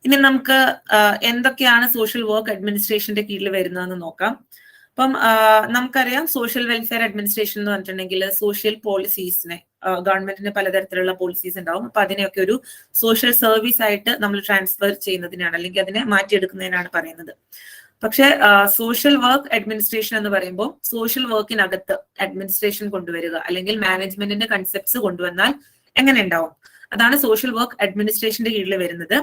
ഇനി നമുക്ക് എന്തൊക്കെയാണ് സോഷ്യൽ വർക്ക് അഡ്മിനിസ്ട്രേഷന്റെ കീഴിൽ വരുന്നതെന്ന് നോക്കാം. അപ്പം നമുക്കറിയാം സോഷ്യൽ വെൽഫെയർ അഡ്മിനിസ്ട്രേഷൻ എന്ന് പറഞ്ഞിട്ടുണ്ടെങ്കിൽ സോഷ്യൽ പോളിസീസിനെ, ഗവൺമെന്റിന് പലതരത്തിലുള്ള പോളിസീസ് ഉണ്ടാവും. അപ്പൊ അതിനെയൊക്കെ ഒരു സോഷ്യൽ സർവീസ് ആയിട്ട് നമ്മൾ ട്രാൻസ്ഫർ ചെയ്യുന്നതിനാണ്, അല്ലെങ്കിൽ അതിനെ മാറ്റിയെടുക്കുന്നതിനാണ് പറയുന്നത്. പക്ഷെ സോഷ്യൽ വർക്ക് അഡ്മിനിസ്ട്രേഷൻ എന്ന് പറയുമ്പോൾ സോഷ്യൽ വർക്കിനകത്ത് അഡ്മിനിസ്ട്രേഷൻ കൊണ്ടുവരിക അല്ലെങ്കിൽ മാനേജ്മെന്റിന്റെ കൺസെപ്റ്റ്സ് കൊണ്ടുവന്നാൽ എങ്ങനെ ഉണ്ടാവും, അതാണ് സോഷ്യൽ വർക്ക് അഡ്മിനിസ്ട്രേഷന്റെ കീഴിൽ വരുന്നത്.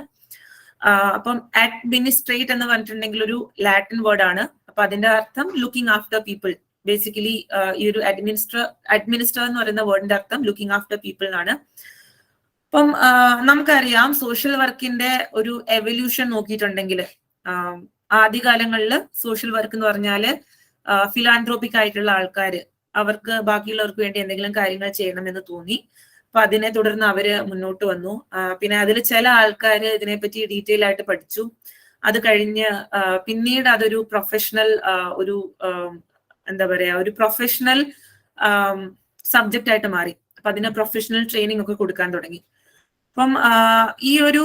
അപ്പം അഡ്മിനിസ്ട്രേറ്റ് എന്ന് പറഞ്ഞിട്ടുണ്ടെങ്കിൽ ഒരു ലാറ്റിൻ വേർഡ് ആണ്. അപ്പൊ അതിന്റെ അർത്ഥം ലുക്കിംഗ് ആഫ്റ്റർ പീപ്പിൾ. ബേസിക്കലി ഈ ഒരു അഡ്മിനിസ്റ്റർ എന്ന് പറയുന്ന വേർഡിന്റെ അർത്ഥം ലുക്കിംഗ് ആഫ്റ്റർ പീപ്പിൾ എന്നാണ്. അപ്പം നമുക്കറിയാം സോഷ്യൽ വർക്കിന്റെ ഒരു എവല്യൂഷൻ നോക്കിയിട്ടുണ്ടെങ്കിൽ ആദ്യകാലങ്ങളിൽ സോഷ്യൽ വർക്ക് എന്ന് പറഞ്ഞാല് ഫിലാൻഡ്രോപിക് ആയിട്ടുള്ള ആൾക്കാർ, അവർക്ക് ബാക്കിയുള്ളവർക്ക് വേണ്ടി എന്തെങ്കിലും കാര്യങ്ങൾ ചെയ്യണമെന്ന് തോന്നി. അപ്പൊ അതിനെ തുടർന്ന് അവര് മുന്നോട്ട് വന്നു. പിന്നെ അതിൽ ചില ആൾക്കാർ ഇതിനെപ്പറ്റി ഡീറ്റെയിൽ ആയിട്ട് പഠിച്ചു. അത് കഴിഞ്ഞ് പിന്നീട് അതൊരു പ്രൊഫഷണൽ ഒരു എന്താ പറയാ ഒരു പ്രൊഫഷണൽ സബ്ജക്റ്റ് ആയിട്ട് മാറി. അപ്പൊ അതിന് പ്രൊഫഷണൽ ട്രെയിനിങ് ഒക്കെ കൊടുക്കാൻ തുടങ്ങി. അപ്പം ഈ ഒരു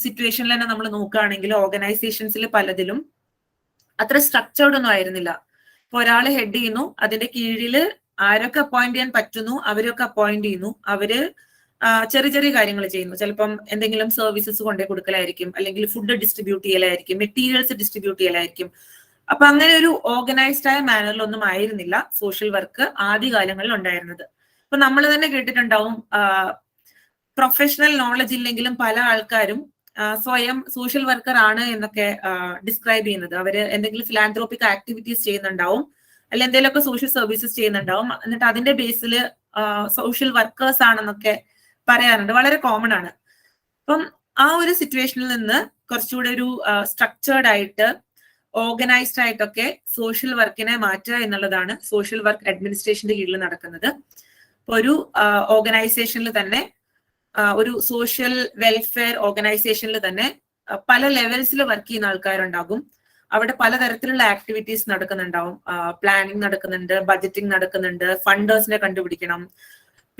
സിറ്റുവേഷനിൽ തന്നെ നമ്മൾ നോക്കുകയാണെങ്കിൽ ഓർഗനൈസേഷൻസിൽ പലതിലും അത്ര സ്ട്രക്ചേർഡ് ഒന്നും ആയിരുന്നില്ല. ഇപ്പൊ ഒരാൾ ഹെഡ് ചെയ്യുന്നു, അതിന്റെ കീഴിൽ ആരൊക്കെ അപ്പോയിന്റ് ചെയ്യാൻ പറ്റുന്നു അവരൊക്കെ അപ്പോയിന്റ് ചെയ്യുന്നു. അവര് ചെറിയ ചെറിയ കാര്യങ്ങൾ ചെയ്യുന്നു. ചിലപ്പം എന്തെങ്കിലും സർവീസസ് കൊണ്ടേ കൊടുക്കലായിരിക്കും, അല്ലെങ്കിൽ ഫുഡ് ഡിസ്ട്രിബ്യൂട്ട് ചെയ്യലായിരിക്കും, മെറ്റീരിയൽസ് ഡിസ്ട്രിബ്യൂട്ട് ചെയ്യലായിരിക്കും. അപ്പൊ അങ്ങനെ ഒരു ഓർഗനൈസ്ഡ് ആയ മാനറിലൊന്നും ആയിരുന്നില്ല സോഷ്യൽ വർക്ക് ആദ്യകാലങ്ങളിൽ ഉണ്ടായിരുന്നത്. അപ്പൊ നമ്മൾ തന്നെ കേട്ടിട്ടുണ്ടാവും പ്രൊഫഷണൽ നോളജ് ഇല്ലെങ്കിലും പല ആൾക്കാരും സ്വയം സോഷ്യൽ വർക്കർ ആണ് എന്നൊക്കെ ഡിസ്ക്രൈബ് ചെയ്യുന്നത്. അവര് എന്തെങ്കിലും ഫിലാൻത്രോപിക് ആക്ടിവിറ്റീസ് ചെയ്യുന്നുണ്ടാവും, അല്ല എന്തെങ്കിലുമൊക്കെ സോഷ്യൽ സർവീസസ് ചെയ്യുന്നുണ്ടാവും. എന്നിട്ട് അതിന്റെ ബേസിൽ സോഷ്യൽ വർക്കേഴ്സ് ആണെന്നൊക്കെ പറയാറുണ്ട്. വളരെ കോമൺ ആണ്. അപ്പം ആ ഒരു സിറ്റുവേഷനിൽ നിന്ന് കുറച്ചുകൂടെ ഒരു സ്ട്രക്ചേർഡ് ആയിട്ട് ഓർഗനൈസ്ഡ് ആയിട്ടൊക്കെ സോഷ്യൽ വർക്കിനെ മാറ്റുക എന്നുള്ളതാണ് സോഷ്യൽ വർക്ക് അഡ്മിനിസ്ട്രേഷന്റെ കീഴിൽ നടക്കുന്നത്. ഇപ്പൊ ഒരു ഓർഗനൈസേഷനിൽ തന്നെ ഒരു സോഷ്യൽ വെൽഫെയർ ഓർഗനൈസേഷനിൽ തന്നെ പല ലെവൽസിൽ വർക്ക് ചെയ്യുന്ന ആൾക്കാരുണ്ടാകും. അവിടെ പലതരത്തിലുള്ള ആക്ടിവിറ്റീസ് നടക്കുന്നുണ്ടാവും. പ്ലാനിങ് നടക്കുന്നുണ്ട്, ബഡ്ജറ്റിംഗ് നടക്കുന്നുണ്ട്, ഫണ്ടേഴ്സിനെ കണ്ടുപിടിക്കണം.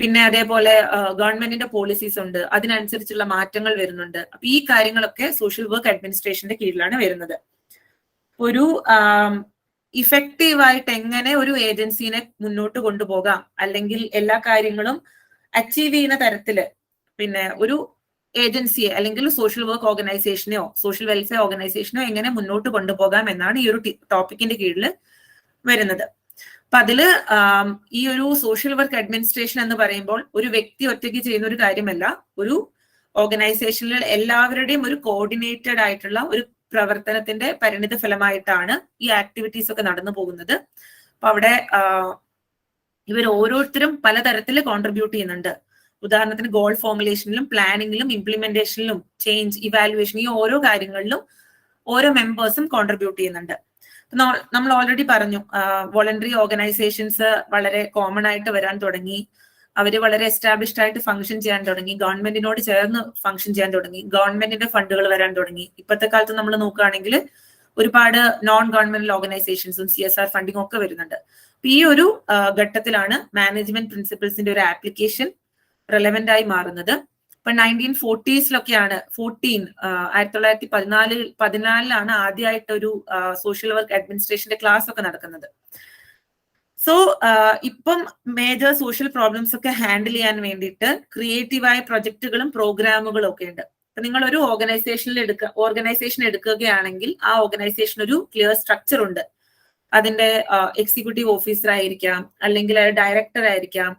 പിന്നെ അതേപോലെ ഗവൺമെന്റിന്റെ പോളിസീസ് ഉണ്ട്, അതിനനുസരിച്ചുള്ള മാറ്റങ്ങൾ വരുന്നുണ്ട്. അപ്പൊ ഈ കാര്യങ്ങളൊക്കെ സോഷ്യൽ വർക്ക് അഡ്മിനിസ്ട്രേഷന്റെ കീഴിലാണ് വരുന്നത്. ഒരു ഇഫക്റ്റീവായിട്ട് എങ്ങനെ ഒരു ഏജൻസിനെ മുന്നോട്ട് കൊണ്ടുപോകാം, അല്ലെങ്കിൽ എല്ലാ കാര്യങ്ങളും അച്ചീവ് ചെയ്യുന്ന തരത്തില് പിന്നെ ഒരു ഏജൻസിയെ അല്ലെങ്കിൽ സോഷ്യൽ വർക്ക് ഓർഗനൈസേഷനെയോ സോഷ്യൽ വെൽഫെയർ ഓർഗനൈസേഷനോ എങ്ങനെ മുന്നോട്ട് കൊണ്ടുപോകാം എന്നാണ് ഈ ഒരു ടോപ്പിക്കിന്റെ കീഴിൽ വരുന്നത്. അപ്പൊ അതില് ഈ ഒരു സോഷ്യൽ വർക്ക് അഡ്മിനിസ്ട്രേഷൻ എന്ന് പറയുമ്പോൾ ഒരു വ്യക്തി ഒറ്റയ്ക്ക് ചെയ്യുന്ന ഒരു കാര്യമല്ല, ഒരു ഓർഗനൈസേഷനിൽ എല്ലാവരുടെയും ഒരു കോർഡിനേറ്റഡ് ആയിട്ടുള്ള ഒരു പ്രവർത്തനത്തിന്റെ പരിണിത ഫലമായിട്ടാണ് ഈ ആക്ടിവിറ്റീസ് ഒക്കെ നടന്നു പോകുന്നത്. അപ്പൊ അവിടെ ഇവർ ഓരോരുത്തരും പലതരത്തിൽ കോൺട്രിബ്യൂട്ട് ചെയ്യുന്നുണ്ട്. ഉദാഹരണത്തിന് ഗോൾ ഫോർമുലേഷനിലും പ്ലാനിങ്ങിലും ഇംപ്ലിമെന്റേഷനിലും ചേഞ്ച് ഇവാലുവേഷൻ, ഈ ഓരോ കാര്യങ്ങളിലും ഓരോ മെമ്പേഴ്സും കോൺട്രിബ്യൂട്ട് ചെയ്യുന്നുണ്ട്. നമ്മൾ ഓൾറെഡി പറഞ്ഞു വോളണ്ടറി ഓർഗനൈസേഷൻസ് വളരെ കോമൺ ആയിട്ട് വരാൻ തുടങ്ങി. അവര് വളരെ എസ്റ്റാബ്ലിഷ്ഡ് ആയിട്ട് ഫംഗ്ഷൻ ചെയ്യാൻ തുടങ്ങി, ഗവൺമെന്റിനോട് ചേർന്ന് ഫംഗ്ഷൻ ചെയ്യാൻ തുടങ്ങി, ഗവൺമെന്റിന്റെ ഫണ്ടുകൾ വരാൻ തുടങ്ങി. ഇപ്പോഴത്തെ കാലത്ത് നമ്മൾ നോക്കുകയാണെങ്കിൽ ഒരുപാട് നോൺ ഗവൺമെന്റൽ ഓർഗനൈസേഷൻസും CSR ഫണ്ടിങ്ങും ഒക്കെ വരുന്നുണ്ട്. അപ്പൊ ഈ ഒരു ഘട്ടത്തിലാണ് മാനേജ്മെന്റ് പ്രിൻസിപ്പിൾസിന്റെ ഒരു ആപ്ലിക്കേഷൻ റെലവെന്റ് ആയി മാറുന്നത്. ഇപ്പൊ 1940s 1914 ആദ്യമായിട്ട് ഒരു സോഷ്യൽ വർക്ക് അഡ്മിനിസ്ട്രേഷന്റെ ക്ലാസ് ഒക്കെ നടക്കുന്നത്. സോ ഇപ്പം മേജർ സോഷ്യൽ പ്രോബ്ലംസ് ഒക്കെ ഹാൻഡിൽ ചെയ്യാൻ വേണ്ടിയിട്ട് ക്രിയേറ്റീവായ പ്രൊജക്ടുകളും പ്രോഗ്രാമുകളും ഒക്കെ ഉണ്ട്. അപ്പൊ നിങ്ങൾ ഒരു ഓർഗനൈസേഷൻ എടുക്കുകയാണെങ്കിൽ ആ ഓർഗനൈസേഷൻ ഒരു ക്ലിയർ സ്ട്രക്ചർ ഉണ്ട്. അതിന്റെ എക്സിക്യൂട്ടീവ് ഓഫീസർ ആയിരിക്കാം, അല്ലെങ്കിൽ ഡയറക്ടർ ആയിരിക്കാം,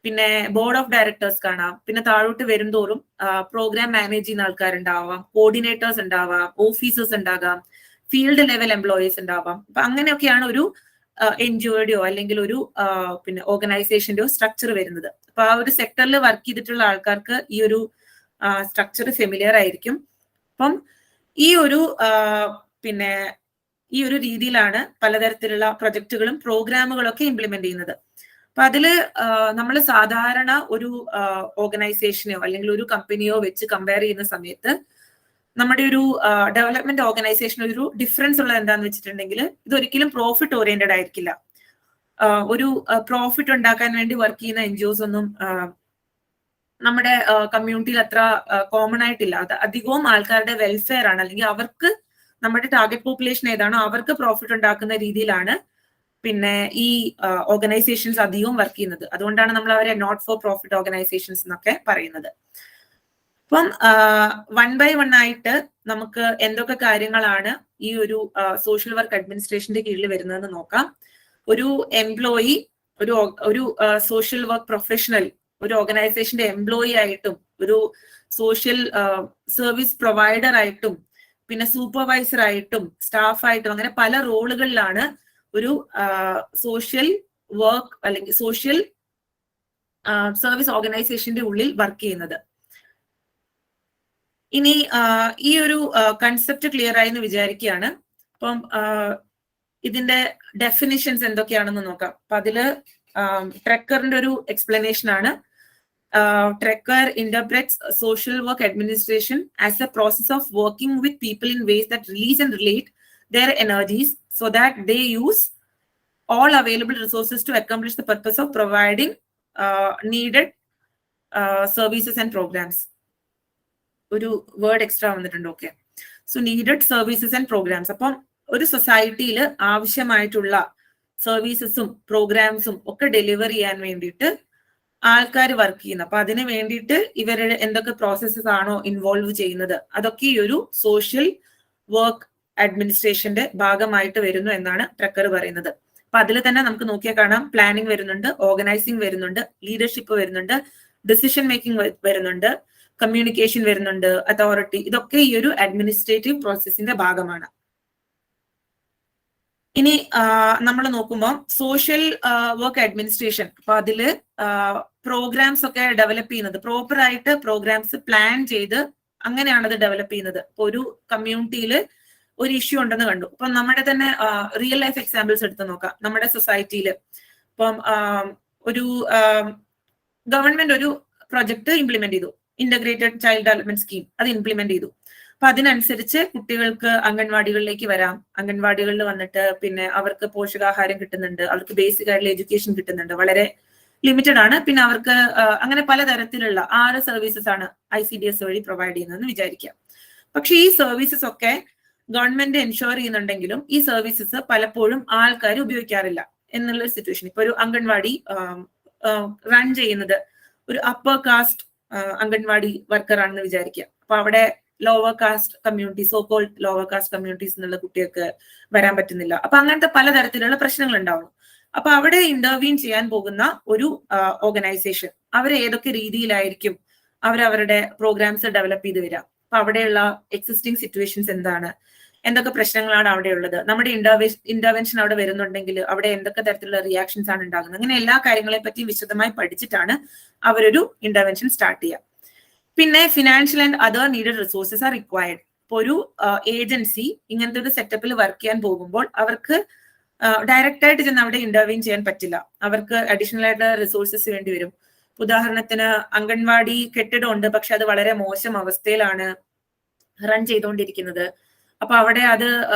പിന്നെ ബോർഡ് ഓഫ് ഡയറക്ടേഴ്സ് കാണാം. പിന്നെ താഴോട്ട് വരും തോറും പ്രോഗ്രാം മാനേജ് ചെയ്യുന്ന ആൾക്കാരുണ്ടാവാം, കോർഡിനേറ്റേഴ്സ് ഉണ്ടാവാം, ഓഫീസേഴ്സ് ഉണ്ടാകാം, ഫീൽഡ് ലെവൽ എംപ്ലോയീസ് ഉണ്ടാവാം. അപ്പൊ അങ്ങനെയൊക്കെയാണ് ഒരു NGOയുടെയോ അല്ലെങ്കിൽ ഒരു പിന്നെ ഓർഗനൈസേഷന്റെയോ സ്ട്രക്ചർ വരുന്നത്. അപ്പൊ ആ ഒരു സെക്ടറിൽ വർക്ക് ചെയ്തിട്ടുള്ള ആൾക്കാർക്ക് ഈ ഒരു സ്ട്രക്ചർ ഫെമിലിയർ ആയിരിക്കും. അപ്പം ഈ ഒരു പിന്നെ ഈ ഒരു രീതിയിലാണ് പലതരത്തിലുള്ള പ്രൊജക്ടുകളും പ്രോഗ്രാമുകളും ഒക്കെ ഇംപ്ലിമെന്റ് ചെയ്യുന്നത്. അപ്പൊ അതില് നമ്മൾ സാധാരണ ഒരു ഓർഗനൈസേഷനെയോ അല്ലെങ്കിൽ ഒരു കമ്പനിയോ വെച്ച് കമ്പയർ ചെയ്യുന്ന സമയത്ത് നമ്മുടെ ഒരു ഡെവലപ്മെന്റ് ഓർഗനൈസേഷൻ ഒരു ഡിഫറൻസ് ഉള്ളത് എന്താന്ന് വെച്ചിട്ടുണ്ടെങ്കിൽ ഇതൊരിക്കലും പ്രോഫിറ്റ് ഓറിയന്റഡ് ആയിരിക്കില്ല. ഒരു പ്രോഫിറ്റ് ഉണ്ടാക്കാൻ വേണ്ടി വർക്ക് ചെയ്യുന്ന NGOs ഒന്നും നമ്മുടെ കമ്മ്യൂണിറ്റിയിൽ അത്ര കോമൺ ആയിട്ടില്ല. അത് അധികവും ആൾക്കാരുടെ വെൽഫെയർ ആണ്, അല്ലെങ്കിൽ അവർക്ക് നമ്മുടെ ടാർഗറ്റ് പോപ്പുലേഷൻ ഏതാണോ അവർക്ക് പ്രോഫിറ്റ് ഉണ്ടാക്കുന്ന രീതിയിലാണ് പിന്നെ ഈ ഓർഗനൈസേഷൻസ് അധികവും വർക്ക് ചെയ്യുന്നത്. അതുകൊണ്ടാണ് നമ്മൾ അവരെ നോട്ട് ഫോർ പ്രോഫിറ്റ് ഓർഗനൈസേഷൻസ് എന്നൊക്കെ പറയുന്നത്. അപ്പം 1 by 1 ആയിട്ട് നമുക്ക് എന്തൊക്കെ കാര്യങ്ങളാണ് ഈ ഒരു സോഷ്യൽ വർക്ക് അഡ്മിനിസ്ട്രേഷന്റെ കീഴിൽ വരുന്നതെന്ന് നോക്കാം. ഒരു എംപ്ലോയി, ഒരു സോഷ്യൽ വർക്ക് പ്രൊഫഷണൽ ഒരു ഓർഗനൈസേഷന്റെ എംപ്ലോയി ആയിട്ടും ഒരു സോഷ്യൽ സർവീസ് പ്രൊവൈഡർ ആയിട്ടും പിന്നെ സൂപ്പർവൈസർ ആയിട്ടും സ്റ്റാഫായിട്ടും അങ്ങനെ പല റോളുകളിലാണ് ഒരു സോഷ്യൽ വർക്ക് അല്ലെങ്കിൽ സോഷ്യൽ സർവീസ് ഓർഗനൈസേഷന്റെ ഉള്ളിൽ വർക്ക് ചെയ്യുന്നത്. ഇനി ഈ ഒരു കൺസെപ്റ്റ് ക്ലിയർ ആയി എന്ന് വിചാരിക്കുകയാണ്. അപ്പം ഇതിന്റെ ഡെഫിനിഷൻസ് എന്തൊക്കെയാണെന്ന് നോക്കാം. അപ്പൊ അതില് ട്രെക്കറിന്റെ ഒരു എക്സ്പ്ലനേഷൻ ആണ്. Trekker interprets social work administration as a process of working with people in ways that release and relate their energies so that they use all available resources to accomplish the purpose of providing needed services and programs. ഒരു word extra വന്നിട്ടുണ്ട്. Okay, so needed services and programs. അപ്പം ഒരു സൊസൈറ്റിയിൽ ആവശ്യമായിട്ടുള്ള സർവീസസും പ്രോഗ്രാംസും ഒക്കെ deliver ചെയ്യാൻ വേണ്ടിയിട്ട് ആൾക്കാർ വർക്ക് ചെയ്യുന്നത്. അപ്പൊ അതിന് വേണ്ടിയിട്ട് ഇവരുടെ എന്തൊക്കെ പ്രോസസ്സസ് ആണോ ഇൻവോൾവ് ചെയ്യുന്നത് അതൊക്കെ ഈ ഒരു സോഷ്യൽ വർക്ക് അഡ്മിനിസ്ട്രേഷന്റെ ഭാഗമായിട്ട് വരുന്നു എന്നാണ് ട്രെക്കർ പറയുന്നത്. അപ്പൊ അതിൽ തന്നെ നമുക്ക് നോക്കിയാൽ കാണാം, പ്ലാനിങ് വരുന്നുണ്ട്, ഓർഗനൈസിങ് വരുന്നുണ്ട്, ലീഡർഷിപ്പ് വരുന്നുണ്ട്, ഡിസിഷൻ മേക്കിംഗ് വരുന്നുണ്ട്, കമ്മ്യൂണിക്കേഷൻ വരുന്നുണ്ട്, അതോറിറ്റി, ഇതൊക്കെ ഈ ഒരു അഡ്മിനിസ്ട്രേറ്റീവ് പ്രോസസ്സിന്റെ ഭാഗമാണ്. ഇനി നമ്മൾ നോക്കുമ്പോൾ സോഷ്യൽ വർക്ക് അഡ്മിനിസ്ട്രേഷൻ, അപ്പൊ അതില് പ്രോഗ്രാംസ് ഒക്കെ ഡെവലപ്പ് ചെയ്യുന്നത്, പ്രോപ്പർ ആയിട്ട് പ്രോഗ്രാംസ് പ്ലാൻ ചെയ്ത് അങ്ങനെയാണ് അത് ഡെവലപ്പ് ചെയ്യുന്നത്. ഇപ്പൊ ഒരു കമ്മ്യൂണിറ്റിയിൽ ഒരു ഇഷ്യൂ ഉണ്ടെന്ന് കണ്ടു. ഇപ്പൊ നമ്മുടെ തന്നെ റിയൽ ലൈഫ് എക്സാമ്പിൾസ് എടുത്ത് നോക്കാം. നമ്മുടെ സൊസൈറ്റിയിൽ ഇപ്പം ഒരു ഗവൺമെന്റ് ഒരു പ്രൊജക്ട് ഇംപ്ലിമെന്റ് ചെയ്തു, ഇന്റഗ്രേറ്റഡ് ചൈൽഡ് ഡെവലപ്മെന്റ് സ്കീം, അത് ഇംപ്ലിമെന്റ് ചെയ്തു. അപ്പൊ അതിനനുസരിച്ച് കുട്ടികൾക്ക് അംഗൻവാടികളിലേക്ക് വരാം, അംഗൻവാടികളിൽ വന്നിട്ട് പിന്നെ അവർക്ക് പോഷകാഹാരം കിട്ടുന്നുണ്ട്, അവർക്ക് ബേസിക് ആയിട്ടുള്ള എഡ്യൂക്കേഷൻ കിട്ടുന്നുണ്ട്, വളരെ ലിമിറ്റഡ് ആണ്. പിന്നെ അവർക്ക് അങ്ങനെ പലതരത്തിലുള്ള 6 സർവീസസ് ആണ് ICDS വഴി പ്രൊവൈഡ് ചെയ്യുന്നതെന്ന് വിചാരിക്കാം. പക്ഷെ ഈ സർവീസസ് ഒക്കെ ഗവൺമെന്റ് എൻഷുർ ചെയ്യുന്നുണ്ടെങ്കിലും ഈ സർവീസസ് പലപ്പോഴും ആൾക്കാർ ഉപയോഗിക്കാറില്ല എന്നുള്ള സിറ്റുവേഷൻ. ഇപ്പൊ ഒരു അംഗൻവാടി റൺ ചെയ്യുന്നത് ഒരു അപ്പർ കാസ്റ്റ് അംഗൻവാടി വർക്കർ ആണെന്ന് വിചാരിക്കുക. അപ്പൊ അവിടെ lower caste communities, so called lower caste communities എന്നുള്ള കുട്ടികൾക്ക് വരാൻ പറ്റുന്നില്ല. അപ്പൊ അങ്ങനത്തെ പലതരത്തിലുള്ള പ്രശ്നങ്ങൾ ഉണ്ടാവും. അപ്പൊ അവിടെ ഇന്റർവീൻ ചെയ്യാൻ പോകുന്ന ഒരു ഓർഗനൈസേഷൻ അവർ ഏതൊക്കെ രീതിയിലായിരിക്കും അവരവരുടെ പ്രോഗ്രാംസ് ഡെവലപ്പ് ചെയ്ത് വരിക, അപ്പൊ അവിടെയുള്ള എക്സിസ്റ്റിംഗ് സിറ്റുവേഷൻസ് എന്താണ്, എന്തൊക്കെ പ്രശ്നങ്ങളാണ് അവിടെ ഉള്ളത്, നമ്മുടെ ഇന്റർവെൻഷൻ അവിടെ വരുന്നുണ്ടെങ്കിൽ അവിടെ എന്തൊക്കെ തരത്തിലുള്ള റിയാക്ഷൻസ് ആണ് ഉണ്ടാകുന്നത്, അങ്ങനെ എല്ലാ കാര്യങ്ങളെ പറ്റി വിശദമായി പഠിച്ചിട്ടാണ് അവരൊരു ഇന്റർവെൻഷൻ സ്റ്റാർട്ട് ചെയ്യുക. പിന്നെ financial and other needed resources are required. ഇപ്പൊ ഒരു ഏജൻസി ഇങ്ങനത്തെ ഒരു സെറ്റപ്പിൽ വർക്ക് ചെയ്യാൻ പോകുമ്പോൾ അവർക്ക് ഡയറക്റ്റ് ആയിട്ട് ചെന്ന് അവിടെ ഇന്റർവീൻ ചെയ്യാൻ പറ്റില്ല. അവർക്ക് അഡീഷണൽ ആയിട്ട് റിസോഴ്സസ് വേണ്ടി വരും. ഉദാഹരണത്തിന് അംഗൻവാടി കെട്ടിടമുണ്ട്, പക്ഷെ അത് വളരെ മോശം അവസ്ഥയിലാണ് റൺ ചെയ്തുകൊണ്ടിരിക്കുന്നത്. അപ്പൊ അവിടെ അത്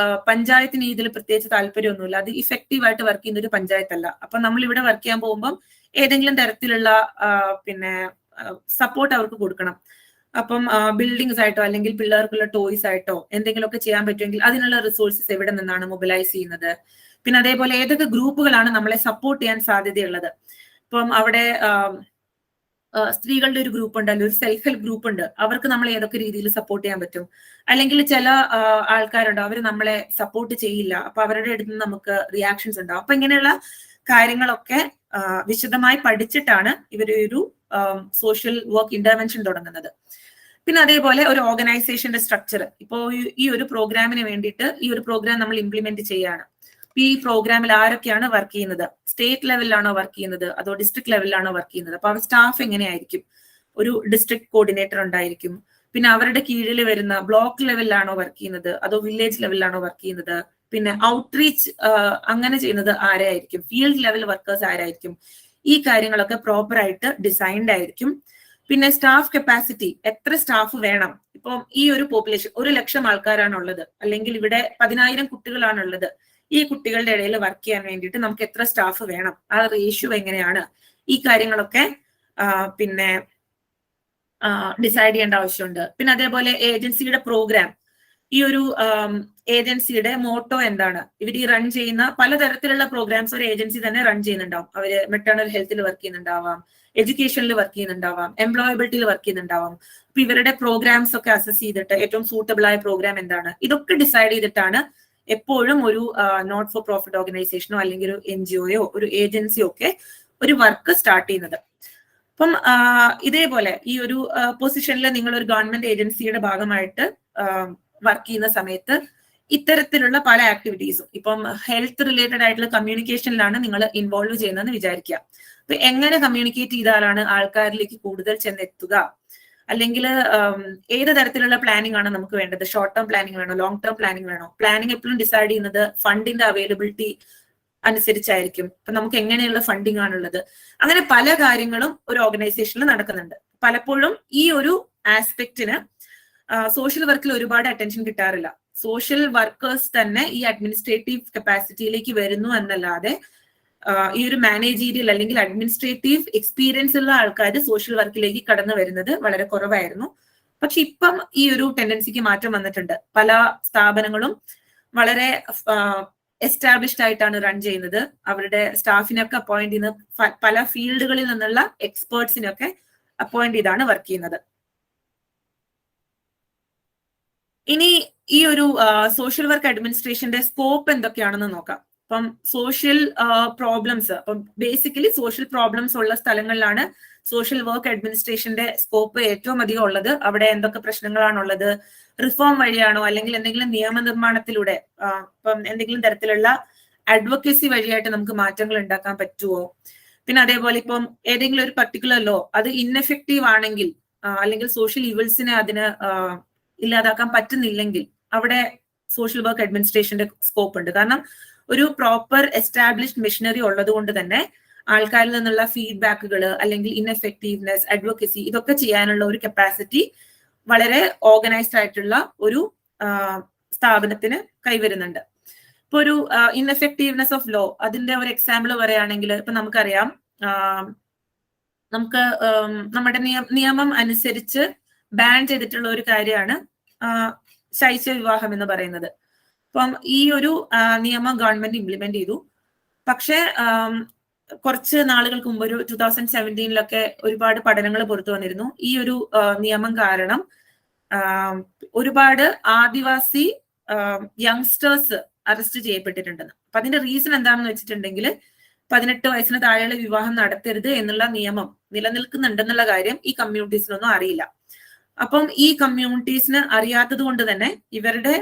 പഞ്ചായത്തിന് ഇതിൽ പ്രത്യേകിച്ച് താല്പര്യമൊന്നുമില്ല, അത് ഇഫക്റ്റീവ് ആയിട്ട് വർക്ക് ചെയ്യുന്ന ഒരു പഞ്ചായത്തല്ല. അപ്പൊ നമ്മൾ ഇവിടെ വർക്ക് ചെയ്യാൻ പോകുമ്പോൾ ഏതെങ്കിലും തരത്തിലുള്ള പിന്നെ സപ്പോർട്ട് അവർക്ക് കൊടുക്കണം. അപ്പം ബിൽഡിങ്സ് ആയിട്ടോ അല്ലെങ്കിൽ പിള്ളേർക്കുള്ള ടോയ്സ് ആയിട്ടോ എന്തെങ്കിലുമൊക്കെ ചെയ്യാൻ പറ്റുമെങ്കിൽ അതിനുള്ള റിസോഴ്സസ് എവിടെ നിന്നാണ് മൊബിലൈസ് ചെയ്യുന്നത്. പിന്നെ അതേപോലെ ഏതൊക്കെ ഗ്രൂപ്പുകളാണ് നമ്മളെ സപ്പോർട്ട് ചെയ്യാൻ സാധ്യതയുള്ളത്. ഇപ്പം അവിടെ സ്ത്രീകളുടെ ഒരു ഗ്രൂപ്പ് ഉണ്ട്, അല്ലെങ്കിൽ ഒരു സെൽഫ് ഹെൽപ്പ് ഗ്രൂപ്പ് ഉണ്ട്, അവർക്ക് നമ്മൾ ഏതൊക്കെ രീതിയിൽ സപ്പോർട്ട് ചെയ്യാൻ പറ്റും. അല്ലെങ്കിൽ ചില ആൾക്കാരുണ്ട് അവർ നമ്മളെ സപ്പോർട്ട് ചെയ്യില്ല, അപ്പൊ അവരുടെ അടുത്ത് നിന്ന് നമുക്ക് റിയാക്ഷൻസ് ഉണ്ടാവും. അപ്പൊ ഇങ്ങനെയുള്ള കാര്യങ്ങളൊക്കെ വിശദമായി പഠിച്ചിട്ടാണ് ഇവരൊരു സോഷ്യൽ വർക്ക് ഇന്റർവെൻഷൻ തുടങ്ങുന്നത്. പിന്നെ അതേപോലെ ഒരു ഓർഗനൈസേഷന്റെ സ്ട്രക്ചർ, ഇപ്പോ ഈ ഒരു പ്രോഗ്രാമിന് വേണ്ടിയിട്ട് ഈ ഒരു പ്രോഗ്രാം നമ്മൾ ഇംപ്ലിമെന്റ് ചെയ്യാണ്. ഈ പ്രോഗ്രാമിൽ ആരൊക്കെയാണ് വർക്ക് ചെയ്യുന്നത്, സ്റ്റേറ്റ് ലെവലിലാണോ വർക്ക് ചെയ്യുന്നത് അതോ ഡിസ്ട്രിക്ട് ലെവലിലാണോ വർക്ക് ചെയ്യുന്നത്, അപ്പൊ അവർ സ്റ്റാഫ് എങ്ങനെയായിരിക്കും, ഒരു ഡിസ്ട്രിക്ട് കോർഡിനേറ്റർ ഉണ്ടായിരിക്കും. പിന്നെ അവരുടെ കീഴിൽ വരുന്ന ബ്ലോക്ക് ലെവലിലാണോ വർക്ക് ചെയ്യുന്നത് അതോ വില്ലേജ് ലെവലിലാണോ വർക്ക് ചെയ്യുന്നത്, പിന്നെ ഔട്ട്റീച്ച് അങ്ങനെ ചെയ്യുന്നത് ആരായിരിക്കും, ഫീൽഡ് ലെവൽ വർക്കേഴ്സ് ആരായിരിക്കും, ഈ കാര്യങ്ങളൊക്കെ പ്രോപ്പർ ആയിട്ട് ഡിസൈൻഡ് ആയിരിക്കും. പിന്നെ സ്റ്റാഫ് കപ്പാസിറ്റി, എത്ര സ്റ്റാഫ് വേണം, ഇപ്പം ഈ ഒരു പോപ്പുലേഷൻ 1,00,000 ആൾക്കാരാണുള്ളത്, അല്ലെങ്കിൽ ഇവിടെ 10,000 കുട്ടികളാണുള്ളത്, ഈ കുട്ടികളുടെ ഇടയിൽ വർക്ക് ചെയ്യാൻ വേണ്ടിയിട്ട് നമുക്ക് എത്ര സ്റ്റാഫ് വേണം, ആ റേഷ്യോ എങ്ങനെയാണ്, ഈ കാര്യങ്ങളൊക്കെ പിന്നെ ഡിസൈഡ് ചെയ്യേണ്ട ആവശ്യമുണ്ട്. പിന്നെ അതേപോലെ ഏജൻസിയുടെ പ്രോഗ്രാം, ഈ ഒരു ഏജൻസിയുടെ മോട്ടോ എന്താണ്, ഇവർ ഈ റൺ ചെയ്യുന്ന പലതരത്തിലുള്ള പ്രോഗ്രാംസ് ഒരു ഏജൻസി തന്നെ റൺ ചെയ്യുന്നുണ്ടാവും. അവര് മെറ്റേണൽ ഹെൽത്തിൽ വർക്ക് ചെയ്യുന്നുണ്ടാവാം, എഡ്യൂക്കേഷനിൽ വർക്ക് ചെയ്യുന്നുണ്ടാവാം, എംപ്ലോയബിലിറ്റിയിൽ വർക്ക് ചെയ്യുന്നുണ്ടാവാം. അപ്പൊ ഇവരുടെ പ്രോഗ്രാംസ് ഒക്കെ അസസ് ചെയ്തിട്ട് ഏറ്റവും സൂട്ടബിൾ ആയ പ്രോഗ്രാം എന്താണ്, ഇതൊക്കെ ഡിസൈഡ് ചെയ്തിട്ടാണ് എപ്പോഴും ഒരു നോട്ട് ഫോർ പ്രോഫിറ്റ് ഓർഗനൈസേഷനോ അല്ലെങ്കിൽ ഒരു NGOയോ ഒരു ഏജൻസിയോ ഒക്കെ ഒരു വർക്ക് സ്റ്റാർട്ട് ചെയ്യുന്നത്. അപ്പം ഇതേപോലെ ഈ ഒരു പൊസിഷനിൽ നിങ്ങൾ ഒരു ഗവൺമെന്റ് ഏജൻസിയുടെ ഭാഗമായിട്ട് വർക്ക് ചെയ്യുന്ന സമയത്ത് ഇത്തരത്തിലുള്ള പല ആക്ടിവിറ്റീസും, ഇപ്പം ഹെൽത്ത് റിലേറ്റഡ് ആയിട്ടുള്ള കമ്മ്യൂണിക്കേഷനിലാണ് നിങ്ങൾ ഇൻവോൾവ് ചെയ്യുന്നതെന്ന് വിചാരിക്കുക. അപ്പൊ എങ്ങനെ കമ്മ്യൂണിക്കേറ്റ് ചെയ്താലാണ് ആൾക്കാരിലേക്ക് കൂടുതൽ ചെന്നെത്തുക, അല്ലെങ്കിൽ ഏത് തരത്തിലുള്ള പ്ലാനിംഗ് ആണ് നമുക്ക് വേണ്ടത്, ഷോർട്ട് ടേം പ്ലാനിംഗ് വേണോ, ലോങ് ടേം പ്ലാനിംഗ് വേണോ. പ്ലാനിംഗ് എപ്പോഴും ഡിസൈഡ് ചെയ്യുന്നത് ഫണ്ടിന്റെ അവൈലബിലിറ്റി അനുസരിച്ചായിരിക്കും. അപ്പൊ നമുക്ക് എങ്ങനെയുള്ള ഫണ്ടിങ് ആണുള്ളത്, അങ്ങനെ പല കാര്യങ്ങളും ഒരു ഓർഗനൈസേഷനിൽ നടക്കുന്നുണ്ട്. പലപ്പോഴും ഈ ഒരു ആസ്പെക്റ്റിന് സോഷ്യൽ വർക്കിൽ ഒരുപാട് അറ്റൻഷൻ കിട്ടാറില്ല. സോഷ്യൽ വർക്കേഴ്സ് തന്നെ ഈ അഡ്മിനിസ്ട്രേറ്റീവ് കപ്പാസിറ്റിയിലേക്ക് വരുന്നു എന്നല്ലാതെ ഈ ഒരു മാനേജീരിയൽ അല്ലെങ്കിൽ അഡ്മിനിസ്ട്രേറ്റീവ് എക്സ്പീരിയൻസ് ഉള്ള ആൾക്കാർ സോഷ്യൽ വർക്കിലേക്ക് കടന്നു വരുന്നത് വളരെ കുറവായിരുന്നു. പക്ഷെ ഇപ്പം ഈ ഒരു ടെൻഡൻസിക്ക് മാറ്റം വന്നിട്ടുണ്ട്. പല സ്ഥാപനങ്ങളും വളരെ എസ്റ്റാബ്ലിഷ്ഡ് ആയിട്ടാണ് റൺ ചെയ്യുന്നത്. അവരുടെ സ്റ്റാഫിനൊക്കെ അപ്പോയിന്റ് ചെയ്യുന്ന പല ഫീൽഡുകളിൽ നിന്നുള്ള എക്സ്പേർട്സിനൊക്കെ അപ്പോയിന്റ് ചെയ്താണ് വർക്ക് ചെയ്യുന്നത്. ഇനി ഈ ഒരു സോഷ്യൽ വർക്ക് അഡ്മിനിസ്ട്രേഷന്റെ സ്കോപ്പ് എന്തൊക്കെയാണെന്ന് നോക്കാം. അപ്പം സോഷ്യൽ പ്രോബ്ലംസ്, അപ്പം ബേസിക്കലി സോഷ്യൽ പ്രോബ്ലംസ് ഉള്ള സ്ഥലങ്ങളിലാണ് സോഷ്യൽ വർക്ക് അഡ്മിനിസ്ട്രേഷന്റെ സ്കോപ്പ് ഏറ്റവും അധികം ഉള്ളത്. അവിടെ എന്തൊക്കെ പ്രശ്നങ്ങളാണുള്ളത്, റിഫോം വഴിയാണോ അല്ലെങ്കിൽ എന്തെങ്കിലും നിയമനിർമ്മാണത്തിലൂടെ ഇപ്പം എന്തെങ്കിലും തരത്തിലുള്ള അഡ്വക്കസി വഴിയായിട്ട് നമുക്ക് മാറ്റങ്ങൾ ഉണ്ടാക്കാൻ പറ്റുമോ. പിന്നെ അതേപോലെ ഇപ്പം ഏതെങ്കിലും ഒരു പർട്ടിക്കുലർ ലോ അത് ഇൻഎഫക്റ്റീവ് ആണെങ്കിൽ അല്ലെങ്കിൽ സോഷ്യൽ ഇവൽസിനെ അതിന് ഇല്ലാതാക്കാൻ പറ്റുന്നില്ലെങ്കിൽ അവിടെ സോഷ്യൽ വർക്ക് അഡ്മിനിസ്ട്രേഷന്റെ സ്കോപ്പ് ഉണ്ട്. കാരണം ഒരു പ്രോപ്പർ എസ്റ്റാബ്ലിഷ്ഡ് മെഷീനറി ഉള്ളത് കൊണ്ട് തന്നെ ആൾക്കാരിൽ നിന്നുള്ള ഫീഡ്ബാക്കുകൾ അല്ലെങ്കിൽ ഇൻഎഫക്റ്റീവ്നെസ്, അഡ്വക്കസി ഇതൊക്കെ ചെയ്യാനുള്ള ഒരു കപ്പാസിറ്റി വളരെ ഓർഗനൈസ്ഡ് ആയിട്ടുള്ള ഒരു സ്ഥാപനത്തിന് കൈവരുന്നുണ്ട്. ഇപ്പൊ ഒരു ഇൻഎഫക്റ്റീവ്നെസ് ഓഫ് ലോ അതിന്റെ ഒരു എക്സാമ്പിൾ പറയുകയാണെങ്കിൽ ഇപ്പൊ നമുക്കറിയാം, നമുക്ക് നമ്മുടെ നിയമം അനുസരിച്ച് ബാൻ ചെയ്തിട്ടുള്ള ഒരു കാര്യമാണ് ശൈശവ വിവാഹം എന്ന് പറയുന്നത്. അപ്പം ഈ ഒരു നിയമം ഗവൺമെന്റ് ഇംപ്ലിമെന്റ് ചെയ്തു. പക്ഷെ കുറച്ച് നാളുകൾക്ക് മുമ്പ് ഒരു 2017 ഒരുപാട് പഠനങ്ങൾ പുറത്തു വന്നിരുന്നു. ഈ ഒരു നിയമം കാരണം ഒരുപാട് ആദിവാസി യങ്സ്റ്റേഴ്സ് അറസ്റ്റ് ചെയ്യപ്പെട്ടിട്ടുണ്ടെന്ന്. അപ്പൊ അതിന്റെ റീസൺ എന്താണെന്ന് വെച്ചിട്ടുണ്ടെങ്കിൽ 18 വയസ്സിന് താഴെയുള്ള വിവാഹം നടത്തരുത് എന്നുള്ള നിയമം നിലനിൽക്കുന്നുണ്ടെന്നുള്ള കാര്യം ഈ കമ്മ്യൂണിറ്റീസിനൊന്നും അറിയില്ല. അപ്പം ഈ കമ്മ്യൂണിറ്റീസിന് അറിയാത്തത് കൊണ്ട് തന്നെ ഇവരുടെ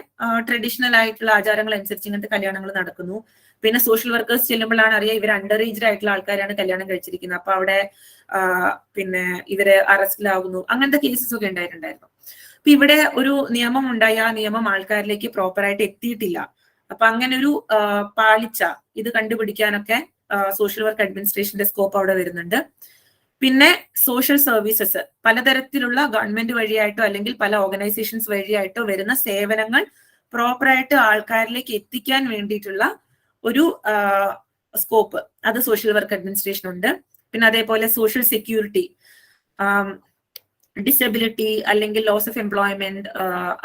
ട്രഡീഷണൽ ആയിട്ടുള്ള ആചാരങ്ങൾ അനുസരിച്ച് ഇങ്ങനത്തെ കല്യാണങ്ങൾ നടക്കുന്നു. പിന്നെ സോഷ്യൽ വർക്കേഴ്സ് ചെല്ലുമ്പോഴാണ് അറിയാം ഇവർ അണ്ടർ ഏജ്ഡ് ആയിട്ടുള്ള ആൾക്കാരാണ് കല്യാണം കഴിച്ചിരിക്കുന്നത്. അപ്പൊ അവിടെ പിന്നെ ഇവര് അറസ്റ്റിലാകുന്നു, അങ്ങനത്തെ കേസസ് ഒക്കെ ഉണ്ടായിട്ടുണ്ടായിരുന്നു. അപ്പൊ ഇവിടെ ഒരു നിയമം ഉണ്ടായി, ആ നിയമം ആൾക്കാരിലേക്ക് പ്രോപ്പറായിട്ട് എത്തിയിട്ടില്ല. അപ്പൊ അങ്ങനെ ഒരു പാളിച്ച ഇത് കണ്ടുപിടിക്കാനൊക്കെ സോഷ്യൽ വർക്ക് അഡ്മിനിസ്ട്രേഷന്റെ സ്കോപ്പ് അവിടെ വരുന്നുണ്ട്. പിന്നെ സോഷ്യൽ സർവീസസ്, പലതരത്തിലുള്ള ഗവൺമെന്റ് വഴിയായിട്ടോ അല്ലെങ്കിൽ പല ഓർഗനൈസേഷൻസ് വഴിയായിട്ടോ വരുന്ന സേവനങ്ങൾ പ്രോപ്പറായിട്ട് ആൾക്കാരിലേക്ക് എത്തിക്കാൻ വേണ്ടിയിട്ടുള്ള ഒരു സ്കോപ്പ് അത് സോഷ്യൽ വർക്ക് അഡ്മിനിസ്ട്രേഷൻ ഉണ്ട്. പിന്നെ അതേപോലെ സോഷ്യൽ സെക്യൂരിറ്റി, ഡിസബിലിറ്റി അല്ലെങ്കിൽ ലോസ് ഓഫ് എംപ്ലോയ്മെന്റ്,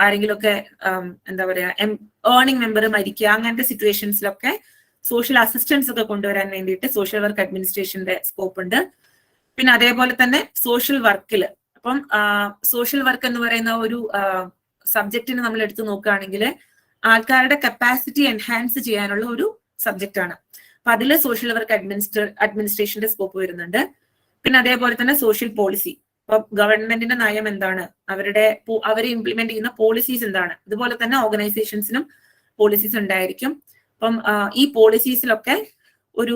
ആരെങ്കിലും ഒക്കെ എന്താ പറയാ ഏർണിംഗ് മെമ്പർ മരിക്കുക, അങ്ങനത്തെ സിറ്റുവേഷൻസിലൊക്കെ സോഷ്യൽ അസിസ്റ്റൻസ് ഒക്കെ കൊണ്ടുവരാൻ വേണ്ടിയിട്ട് സോഷ്യൽ വർക്ക് അഡ്മിനിസ്ട്രേഷന്റെ സ്കോപ്പ് ഉണ്ട്. പിന്നെ അതേപോലെ തന്നെ സോഷ്യൽ വർക്കിൽ, അപ്പം സോഷ്യൽ വർക്ക് എന്ന് പറയുന്ന ഒരു സബ്ജക്റ്റിന് നമ്മൾ എടുത്തു നോക്കുകയാണെങ്കിൽ ആൾക്കാരുടെ കപ്പാസിറ്റി എൻഹാൻസ് ചെയ്യാനുള്ള ഒരു സബ്ജക്റ്റ് ആണ്. അപ്പൊ അതിൽ സോഷ്യൽ വർക്ക് അഡ്മിനിസ്ട്രേഷന്റെ സ്കോപ്പ് വരുന്നുണ്ട്. പിന്നെ അതേപോലെ തന്നെ സോഷ്യൽ പോളിസി, ഇപ്പൊ ഗവൺമെന്റിന്റെ നയം എന്താണ്, അവർ ഇംപ്ലിമെന്റ് ചെയ്യുന്ന പോളിസീസ് എന്താണ്, ഇതുപോലെ തന്നെ ഓർഗനൈസേഷൻസിനും പോളിസീസ് ഉണ്ടായിരിക്കും. അപ്പം ഈ പോളിസീസിലൊക്കെ ഒരു